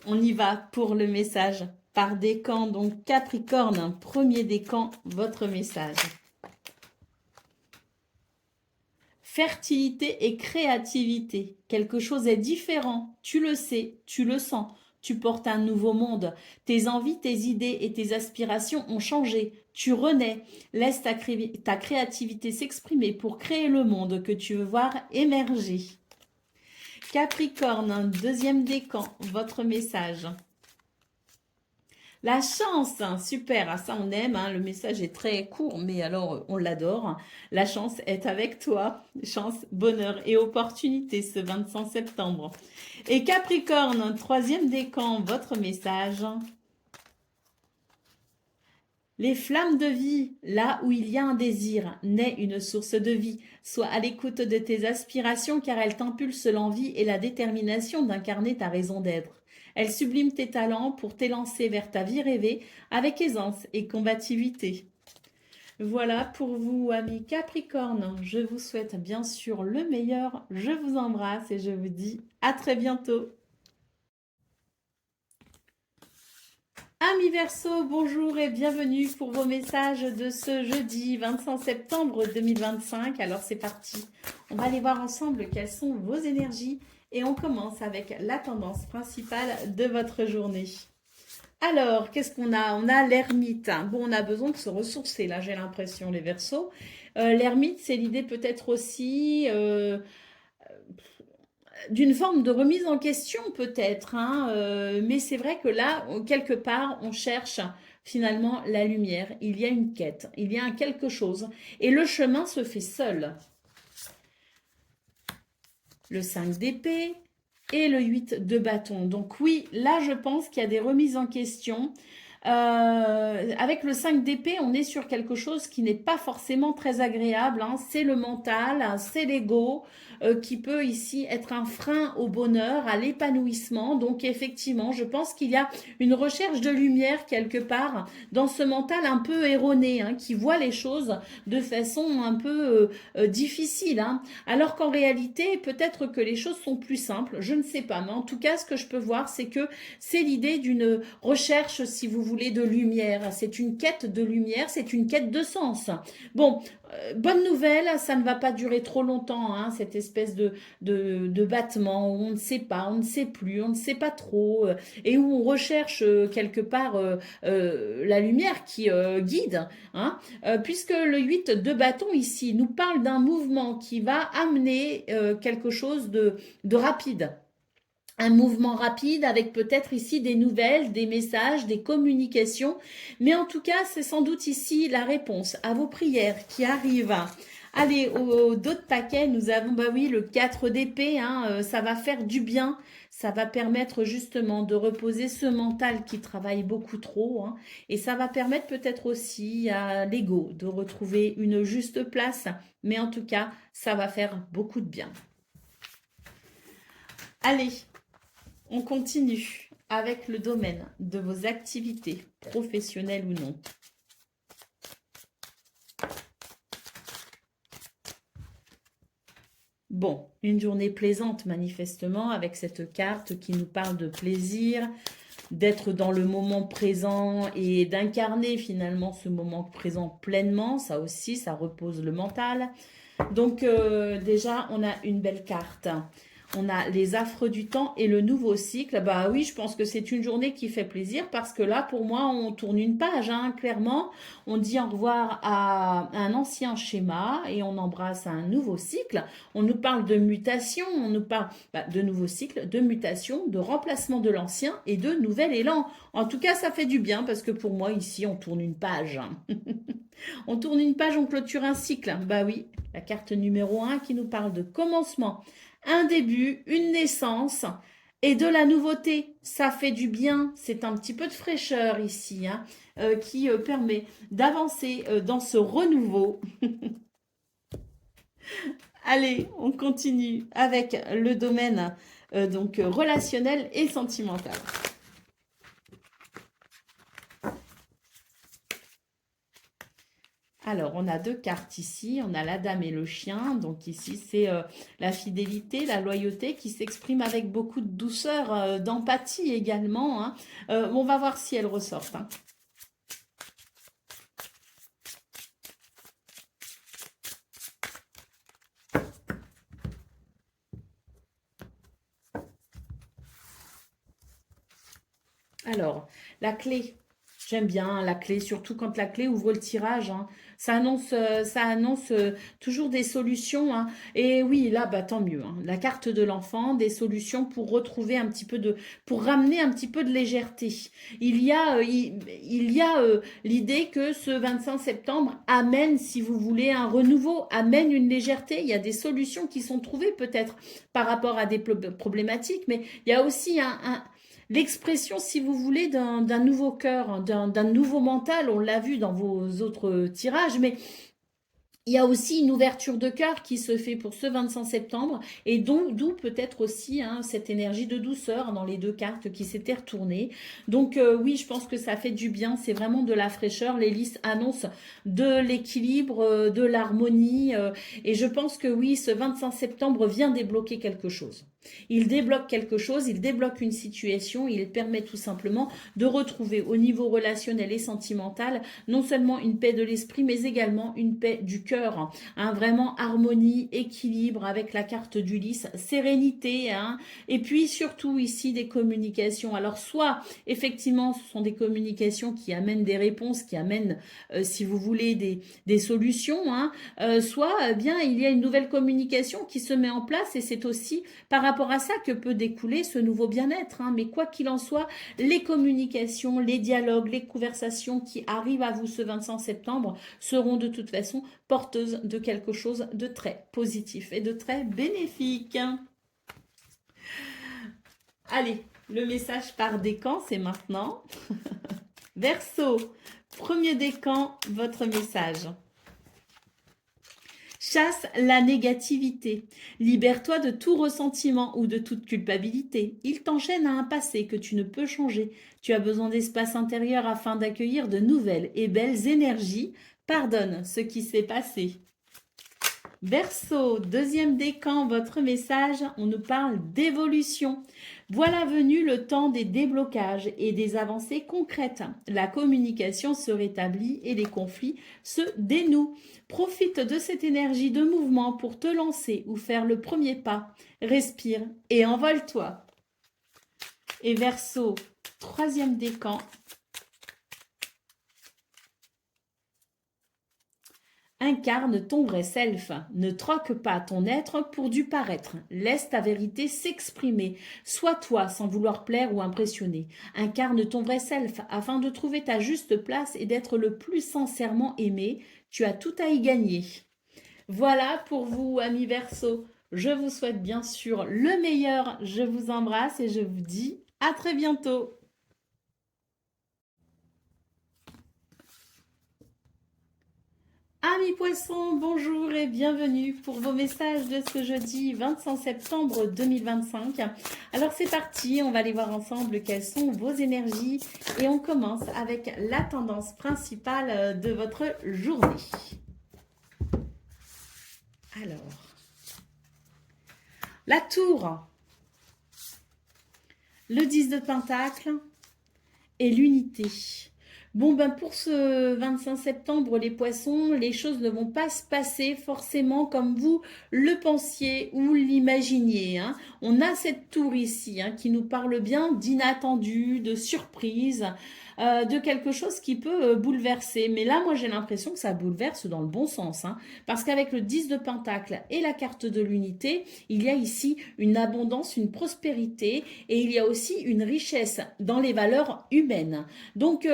on y va pour le message par décan. Donc Capricorne, premier décan, votre message. Fertilité et créativité. Quelque chose est différent. Tu le sais, tu le sens. Tu portes un nouveau monde. Tes envies, tes idées et tes aspirations ont changé. Tu renais. Laisse ta créativité s'exprimer pour créer le monde que tu veux voir émerger. Capricorne, deuxième décan, votre message. La chance, hein, super, ah, ça on aime, hein, le message est très court, mais alors on l'adore. La chance est avec toi, chance, bonheur et opportunité ce 25 septembre. Et Capricorne, troisième décan, votre message. Les flammes de vie, là où il y a un désir, naît une source de vie. Sois à l'écoute de tes aspirations car elles t'impulsent l'envie et la détermination d'incarner ta raison d'être. Elles subliment tes talents pour t'élancer vers ta vie rêvée avec aisance et combativité. Voilà pour vous, amis Capricorne. Je vous souhaite bien sûr le meilleur. Je vous embrasse et je vous dis à très bientôt. Amis Verseau, bonjour et bienvenue pour vos messages de ce jeudi 25 septembre 2025. Alors c'est parti, on va aller voir ensemble quelles sont vos énergies et on commence avec la tendance principale de votre journée. Alors, qu'est-ce qu'on a? On a l'ermite. Bon, on a besoin de se ressourcer, là, j'ai l'impression, les Verseaux. L'ermite, c'est l'idée peut-être aussi d'une forme de remise en question, peut-être, hein, mais c'est vrai que là, quelque part, on cherche finalement la lumière. Il y a une quête, il y a un quelque chose. Et le chemin se fait seul. Le 5 d'épée et le 8 de bâton. Donc oui, là je pense qu'il y a des remises en question. Avec le 5 d'épée, on est sur quelque chose qui n'est pas forcément très agréable, hein. C'est le mental, hein, c'est l'ego qui peut ici être un frein au bonheur, à l'épanouissement. Donc effectivement, je pense qu'il y a une recherche de lumière quelque part dans ce mental un peu erroné, hein, qui voit les choses de façon un peu difficile, hein. Alors qu'en réalité, peut-être que les choses sont plus simples, je ne sais pas. Mais en tout cas, ce que je peux voir, c'est que c'est l'idée d'une recherche, si vous voulez, de lumière. C'est une quête de lumière, c'est une quête de sens. Bon, bonne nouvelle, ça ne va pas durer trop longtemps, hein, cette espèce de battement où on ne sait pas, on ne sait plus, on ne sait pas trop, et où on recherche quelque part la lumière qui guide, hein. Puisque le 8 de bâton ici nous parle d'un mouvement qui va amener quelque chose de rapide. Un mouvement rapide avec peut-être ici des nouvelles, des messages, des communications. Mais en tout cas, c'est sans doute ici la réponse à vos prières qui arrivent. Allez, d'autres paquets, nous avons, bah oui, le 4 d'épée, hein, ça va faire du bien. Ça va permettre justement de reposer ce mental qui travaille beaucoup trop, hein, et ça va permettre peut-être aussi à l'ego de retrouver une juste place. Mais en tout cas, ça va faire beaucoup de bien. Allez, on continue avec le domaine de vos activités, professionnelles ou non. Bon, une journée plaisante manifestement avec cette carte qui nous parle de plaisir, d'être dans le moment présent et d'incarner finalement ce moment présent pleinement. Ça aussi, ça repose le mental. Donc déjà, on a une belle carte. On a les affres du temps et le nouveau cycle. Bah oui, je pense que c'est une journée qui fait plaisir parce que là, pour moi, on tourne une page, hein, clairement. On dit au revoir à un ancien schéma et on embrasse un nouveau cycle. On nous parle de mutation, on nous parle de nouveau cycle, de mutation, de remplacement de l'ancien et de nouvel élan. En tout cas, ça fait du bien parce que pour moi, ici, on tourne une page. On tourne une page, on clôture un cycle. Bah oui, la carte numéro 1 qui nous parle de commencement, un début, une naissance et de la nouveauté. Ça fait du bien, c'est un petit peu de fraîcheur ici, hein, qui permet d'avancer dans ce renouveau. Allez, on continue avec le domaine donc relationnel et sentimental. Alors, on a deux cartes ici. On a la dame et le chien. Donc ici, c'est la fidélité, la loyauté qui s'exprime avec beaucoup de douceur, d'empathie également, hein. On va voir si elles ressortent, hein. Alors, la clé. J'aime bien la clé, surtout quand la clé ouvre le tirage, hein. Ça annonce toujours des solutions, hein. Et oui, là, bah, tant mieux, hein. La carte de l'enfant, des solutions pour retrouver un petit peu pour ramener un petit peu de légèreté. Il y a l'idée que ce 25 septembre amène, si vous voulez, un renouveau, amène une légèreté. Il y a des solutions qui sont trouvées peut-être par rapport à des problématiques, mais il y a aussi l'expression, si vous voulez, d'un nouveau cœur, hein, d'un nouveau mental. On l'a vu dans vos autres tirages, mais il y a aussi une ouverture de cœur qui se fait pour ce 25 septembre et d'où peut-être aussi, hein, cette énergie de douceur dans les deux cartes qui s'étaient retournées. Donc oui, je pense que ça fait du bien, c'est vraiment de la fraîcheur. Les listes annoncent de l'équilibre, de l'harmonie, et je pense que oui, ce 25 septembre vient débloquer quelque chose. Il débloque quelque chose, il débloque une situation, il permet tout simplement de retrouver au niveau relationnel et sentimental non seulement une paix de l'esprit, mais également une paix du cœur. Hein, vraiment harmonie, équilibre avec la carte d'Ulysse, sérénité, hein, et puis surtout ici des communications. Alors soit effectivement ce sont des communications qui amènent des réponses, qui amènent, si vous voulez, des solutions, hein, soit bien il y a une nouvelle communication qui se met en place et c'est aussi par rapport à ça que peut découler ce nouveau bien-être. Hein. Mais quoi qu'il en soit, les communications, les dialogues, les conversations qui arrivent à vous ce 25 septembre seront de toute façon porteuses de quelque chose de très positif et de très bénéfique. Allez, le message par décan, c'est maintenant. Verseau, premier décan, votre message. Chasse la négativité. Libère-toi de tout ressentiment ou de toute culpabilité. Il t'enchaîne à un passé que tu ne peux changer. Tu as besoin d'espace intérieur afin d'accueillir de nouvelles et belles énergies. Pardonne ce qui s'est passé. Verseau, deuxième décan, votre message, on nous parle d'évolution. Voilà venu le temps des déblocages et des avancées concrètes. La communication se rétablit et les conflits se dénouent. Profite de cette énergie de mouvement pour te lancer ou faire le premier pas. Respire et envole-toi. Et Verseau, troisième décan, incarne ton vrai self. Ne troque pas ton être pour du paraître. Laisse ta vérité s'exprimer. Sois toi sans vouloir plaire ou impressionner. Incarne ton vrai self afin de trouver ta juste place et d'être le plus sincèrement aimé. Tu as tout à y gagner. Voilà pour vous, amis Verseau. Je vous souhaite bien sûr le meilleur. Je vous embrasse et je vous dis à très bientôt. Amis poissons, bonjour et bienvenue pour vos messages de ce jeudi 25 septembre 2025. Alors c'est parti, on va aller voir ensemble quelles sont vos énergies et on commence avec la tendance principale de votre journée. Alors, la tour, le 10 de Pentacle et l'unité. Bon, ben pour ce 25 septembre, les poissons, les choses ne vont pas se passer forcément comme vous le pensiez ou l'imaginiez. Hein. On a cette tour ici hein, qui nous parle bien d'inattendu, de surprise, de quelque chose qui peut bouleverser. Mais là, moi, j'ai l'impression que ça bouleverse dans le bon sens. Hein, parce qu'avec le 10 de Pentacle et la carte de l'unité, il y a ici une abondance, une prospérité et il y a aussi une richesse dans les valeurs humaines. Donc,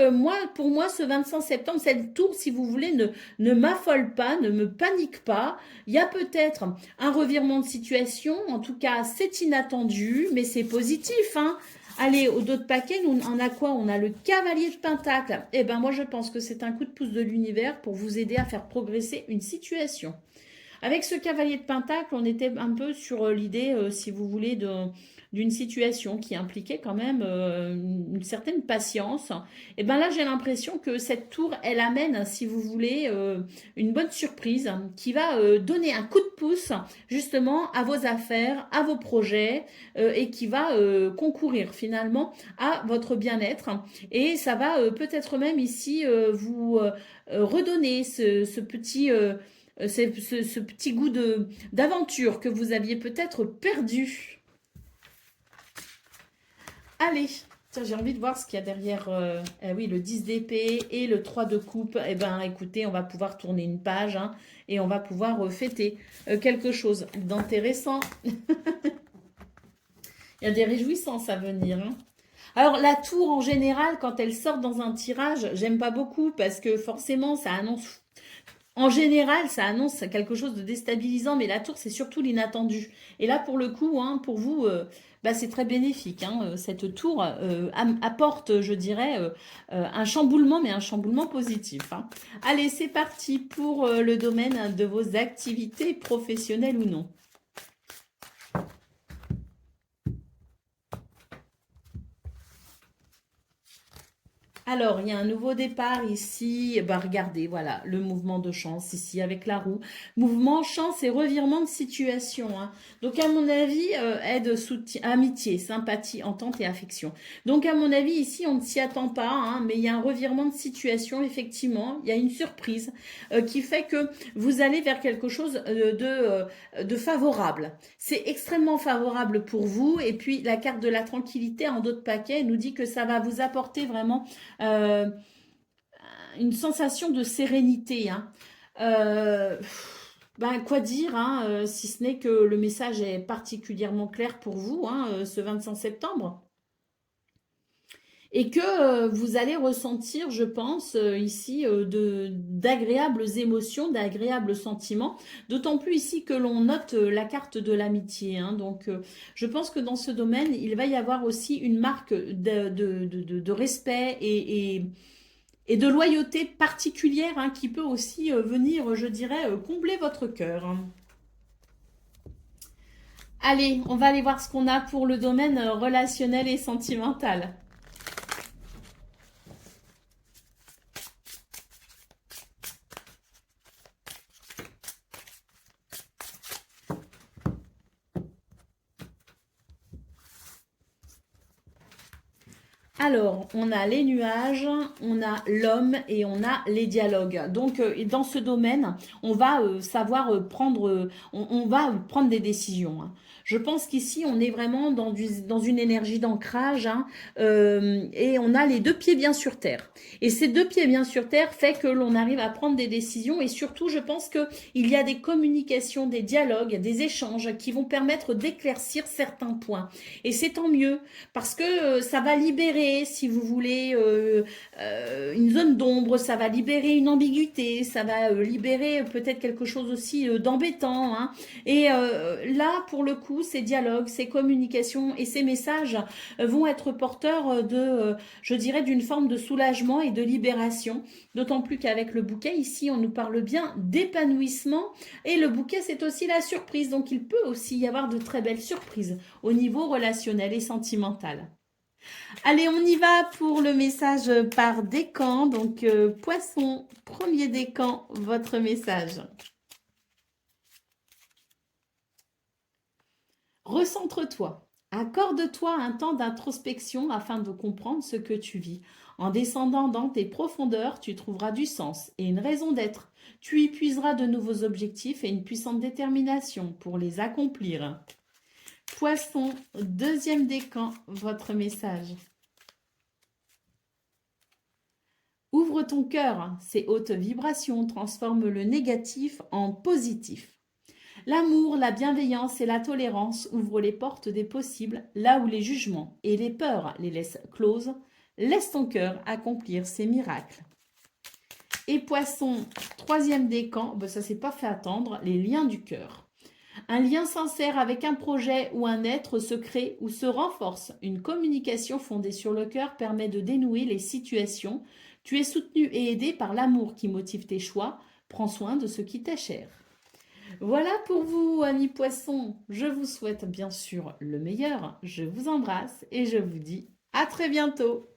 pour moi, ce 25 septembre, cette tour, si vous voulez, ne m'affole pas, ne me panique pas. Il y a peut-être un revirement de situation. En tout cas, c'est inattendu, mais c'est positif. Hein. Allez, au dos de paquet, on a quoi? On a le cavalier de Pentacle. Eh bien, moi, je pense que c'est un coup de pouce de l'univers pour vous aider à faire progresser une situation. Avec ce cavalier de Pentacle, on était un peu sur l'idée, si vous voulez, d'une situation qui impliquait quand même une certaine patience. Et bien là, j'ai l'impression que cette tour, elle amène, si vous voulez, une bonne surprise qui va donner un coup de pouce justement à vos affaires, à vos projets et qui va concourir finalement à votre bien-être. Et ça va peut-être même ici vous redonner ce petit... ce petit goût d'aventure que vous aviez peut-être perdu. Allez, j'ai envie de voir ce qu'il y a derrière oui, le 10 d'épée et le 3 de coupe. Eh bien, écoutez, on va pouvoir tourner une page hein, et on va pouvoir fêter quelque chose d'intéressant. Il y a des réjouissances à venir. Hein. Alors, la tour, en général, quand elle sort dans un tirage, j'aime pas beaucoup parce que forcément, ça annonce... En général, ça annonce quelque chose de déstabilisant, mais la tour, c'est surtout l'inattendu. Et là, pour le coup, hein, pour vous, bah, c'est très bénéfique. Hein. Cette tour apporte, je dirais, un chamboulement, mais un chamboulement positif. Hein. Allez, c'est parti pour le domaine de vos activités professionnelles ou non. Alors, il y a un nouveau départ ici. Bah, regardez, voilà, le mouvement de chance ici avec la roue. Mouvement, chance et revirement de situation, hein. Donc, à mon avis, aide, soutien, amitié, sympathie, entente et affection. Donc, à mon avis, ici, on ne s'y attend pas, hein, mais il y a un revirement de situation, effectivement. Il y a une surprise qui fait que vous allez vers quelque chose de favorable. C'est extrêmement favorable pour vous. Et puis, la carte de la tranquillité en d'autres paquets nous dit que ça va vous apporter vraiment euh, une sensation de sérénité, hein. Euh, ben, quoi dire, hein, si ce n'est que le message est particulièrement clair pour vous, hein, ce 25 septembre. Et que vous allez ressentir, je pense, ici, d'agréables émotions, d'agréables sentiments, d'autant plus ici que l'on note la carte de l'amitié, hein. Donc, je pense que dans ce domaine, il va y avoir aussi une marque de respect et de loyauté particulière, hein, qui peut aussi venir, je dirais, combler votre cœur, hein. Allez, on va aller voir ce qu'on a pour le domaine relationnel et sentimental. Alors, on a les nuages, on a l'homme et on a les dialogues. Donc, dans ce domaine, on va savoir prendre, on va prendre des décisions, hein. Je pense qu'ici, on est vraiment dans une énergie d'ancrage, hein, et on a les deux pieds bien sur terre. Et ces deux pieds bien sur terre fait que l'on arrive à prendre des décisions et surtout, je pense qu'il y a des communications, des dialogues, des échanges qui vont permettre d'éclaircir certains points. Et c'est tant mieux parce que ça va libérer, si vous voulez, une zone d'ombre, ça va libérer une ambiguïté, ça va libérer peut-être quelque chose aussi d'embêtant, hein. Et là, pour le coup, ces dialogues, ces communications et ces messages vont être porteurs je dirais, d'une forme de soulagement et de libération. D'autant plus qu'avec le bouquet, ici, on nous parle bien d'épanouissement. Et le bouquet, c'est aussi la surprise. Donc, il peut aussi y avoir de très belles surprises au niveau relationnel et sentimental. Allez, on y va pour le message par décan. Donc, poisson, premier décan, votre message. Recentre-toi. Accorde-toi un temps d'introspection afin de comprendre ce que tu vis. En descendant dans tes profondeurs, tu trouveras du sens et une raison d'être. Tu y puiseras de nouveaux objectifs et une puissante détermination pour les accomplir. Poisson, deuxième décan, votre message. Ouvre ton cœur, ces hautes vibrations transforment le négatif en positif. L'amour, la bienveillance et la tolérance ouvrent les portes des possibles, là où les jugements et les peurs les laissent closes. Laisse ton cœur accomplir ses miracles. Et poisson, troisième décan, ça s'est pas fait attendre, les liens du cœur. Un lien sincère avec un projet ou un être se crée ou se renforce. Une communication fondée sur le cœur permet de dénouer les situations. Tu es soutenu et aidé par l'amour qui motive tes choix. Prends soin de ce qui t'est cher. Voilà pour vous, amis poissons. Je vous souhaite bien sûr le meilleur. Je vous embrasse et je vous dis à très bientôt.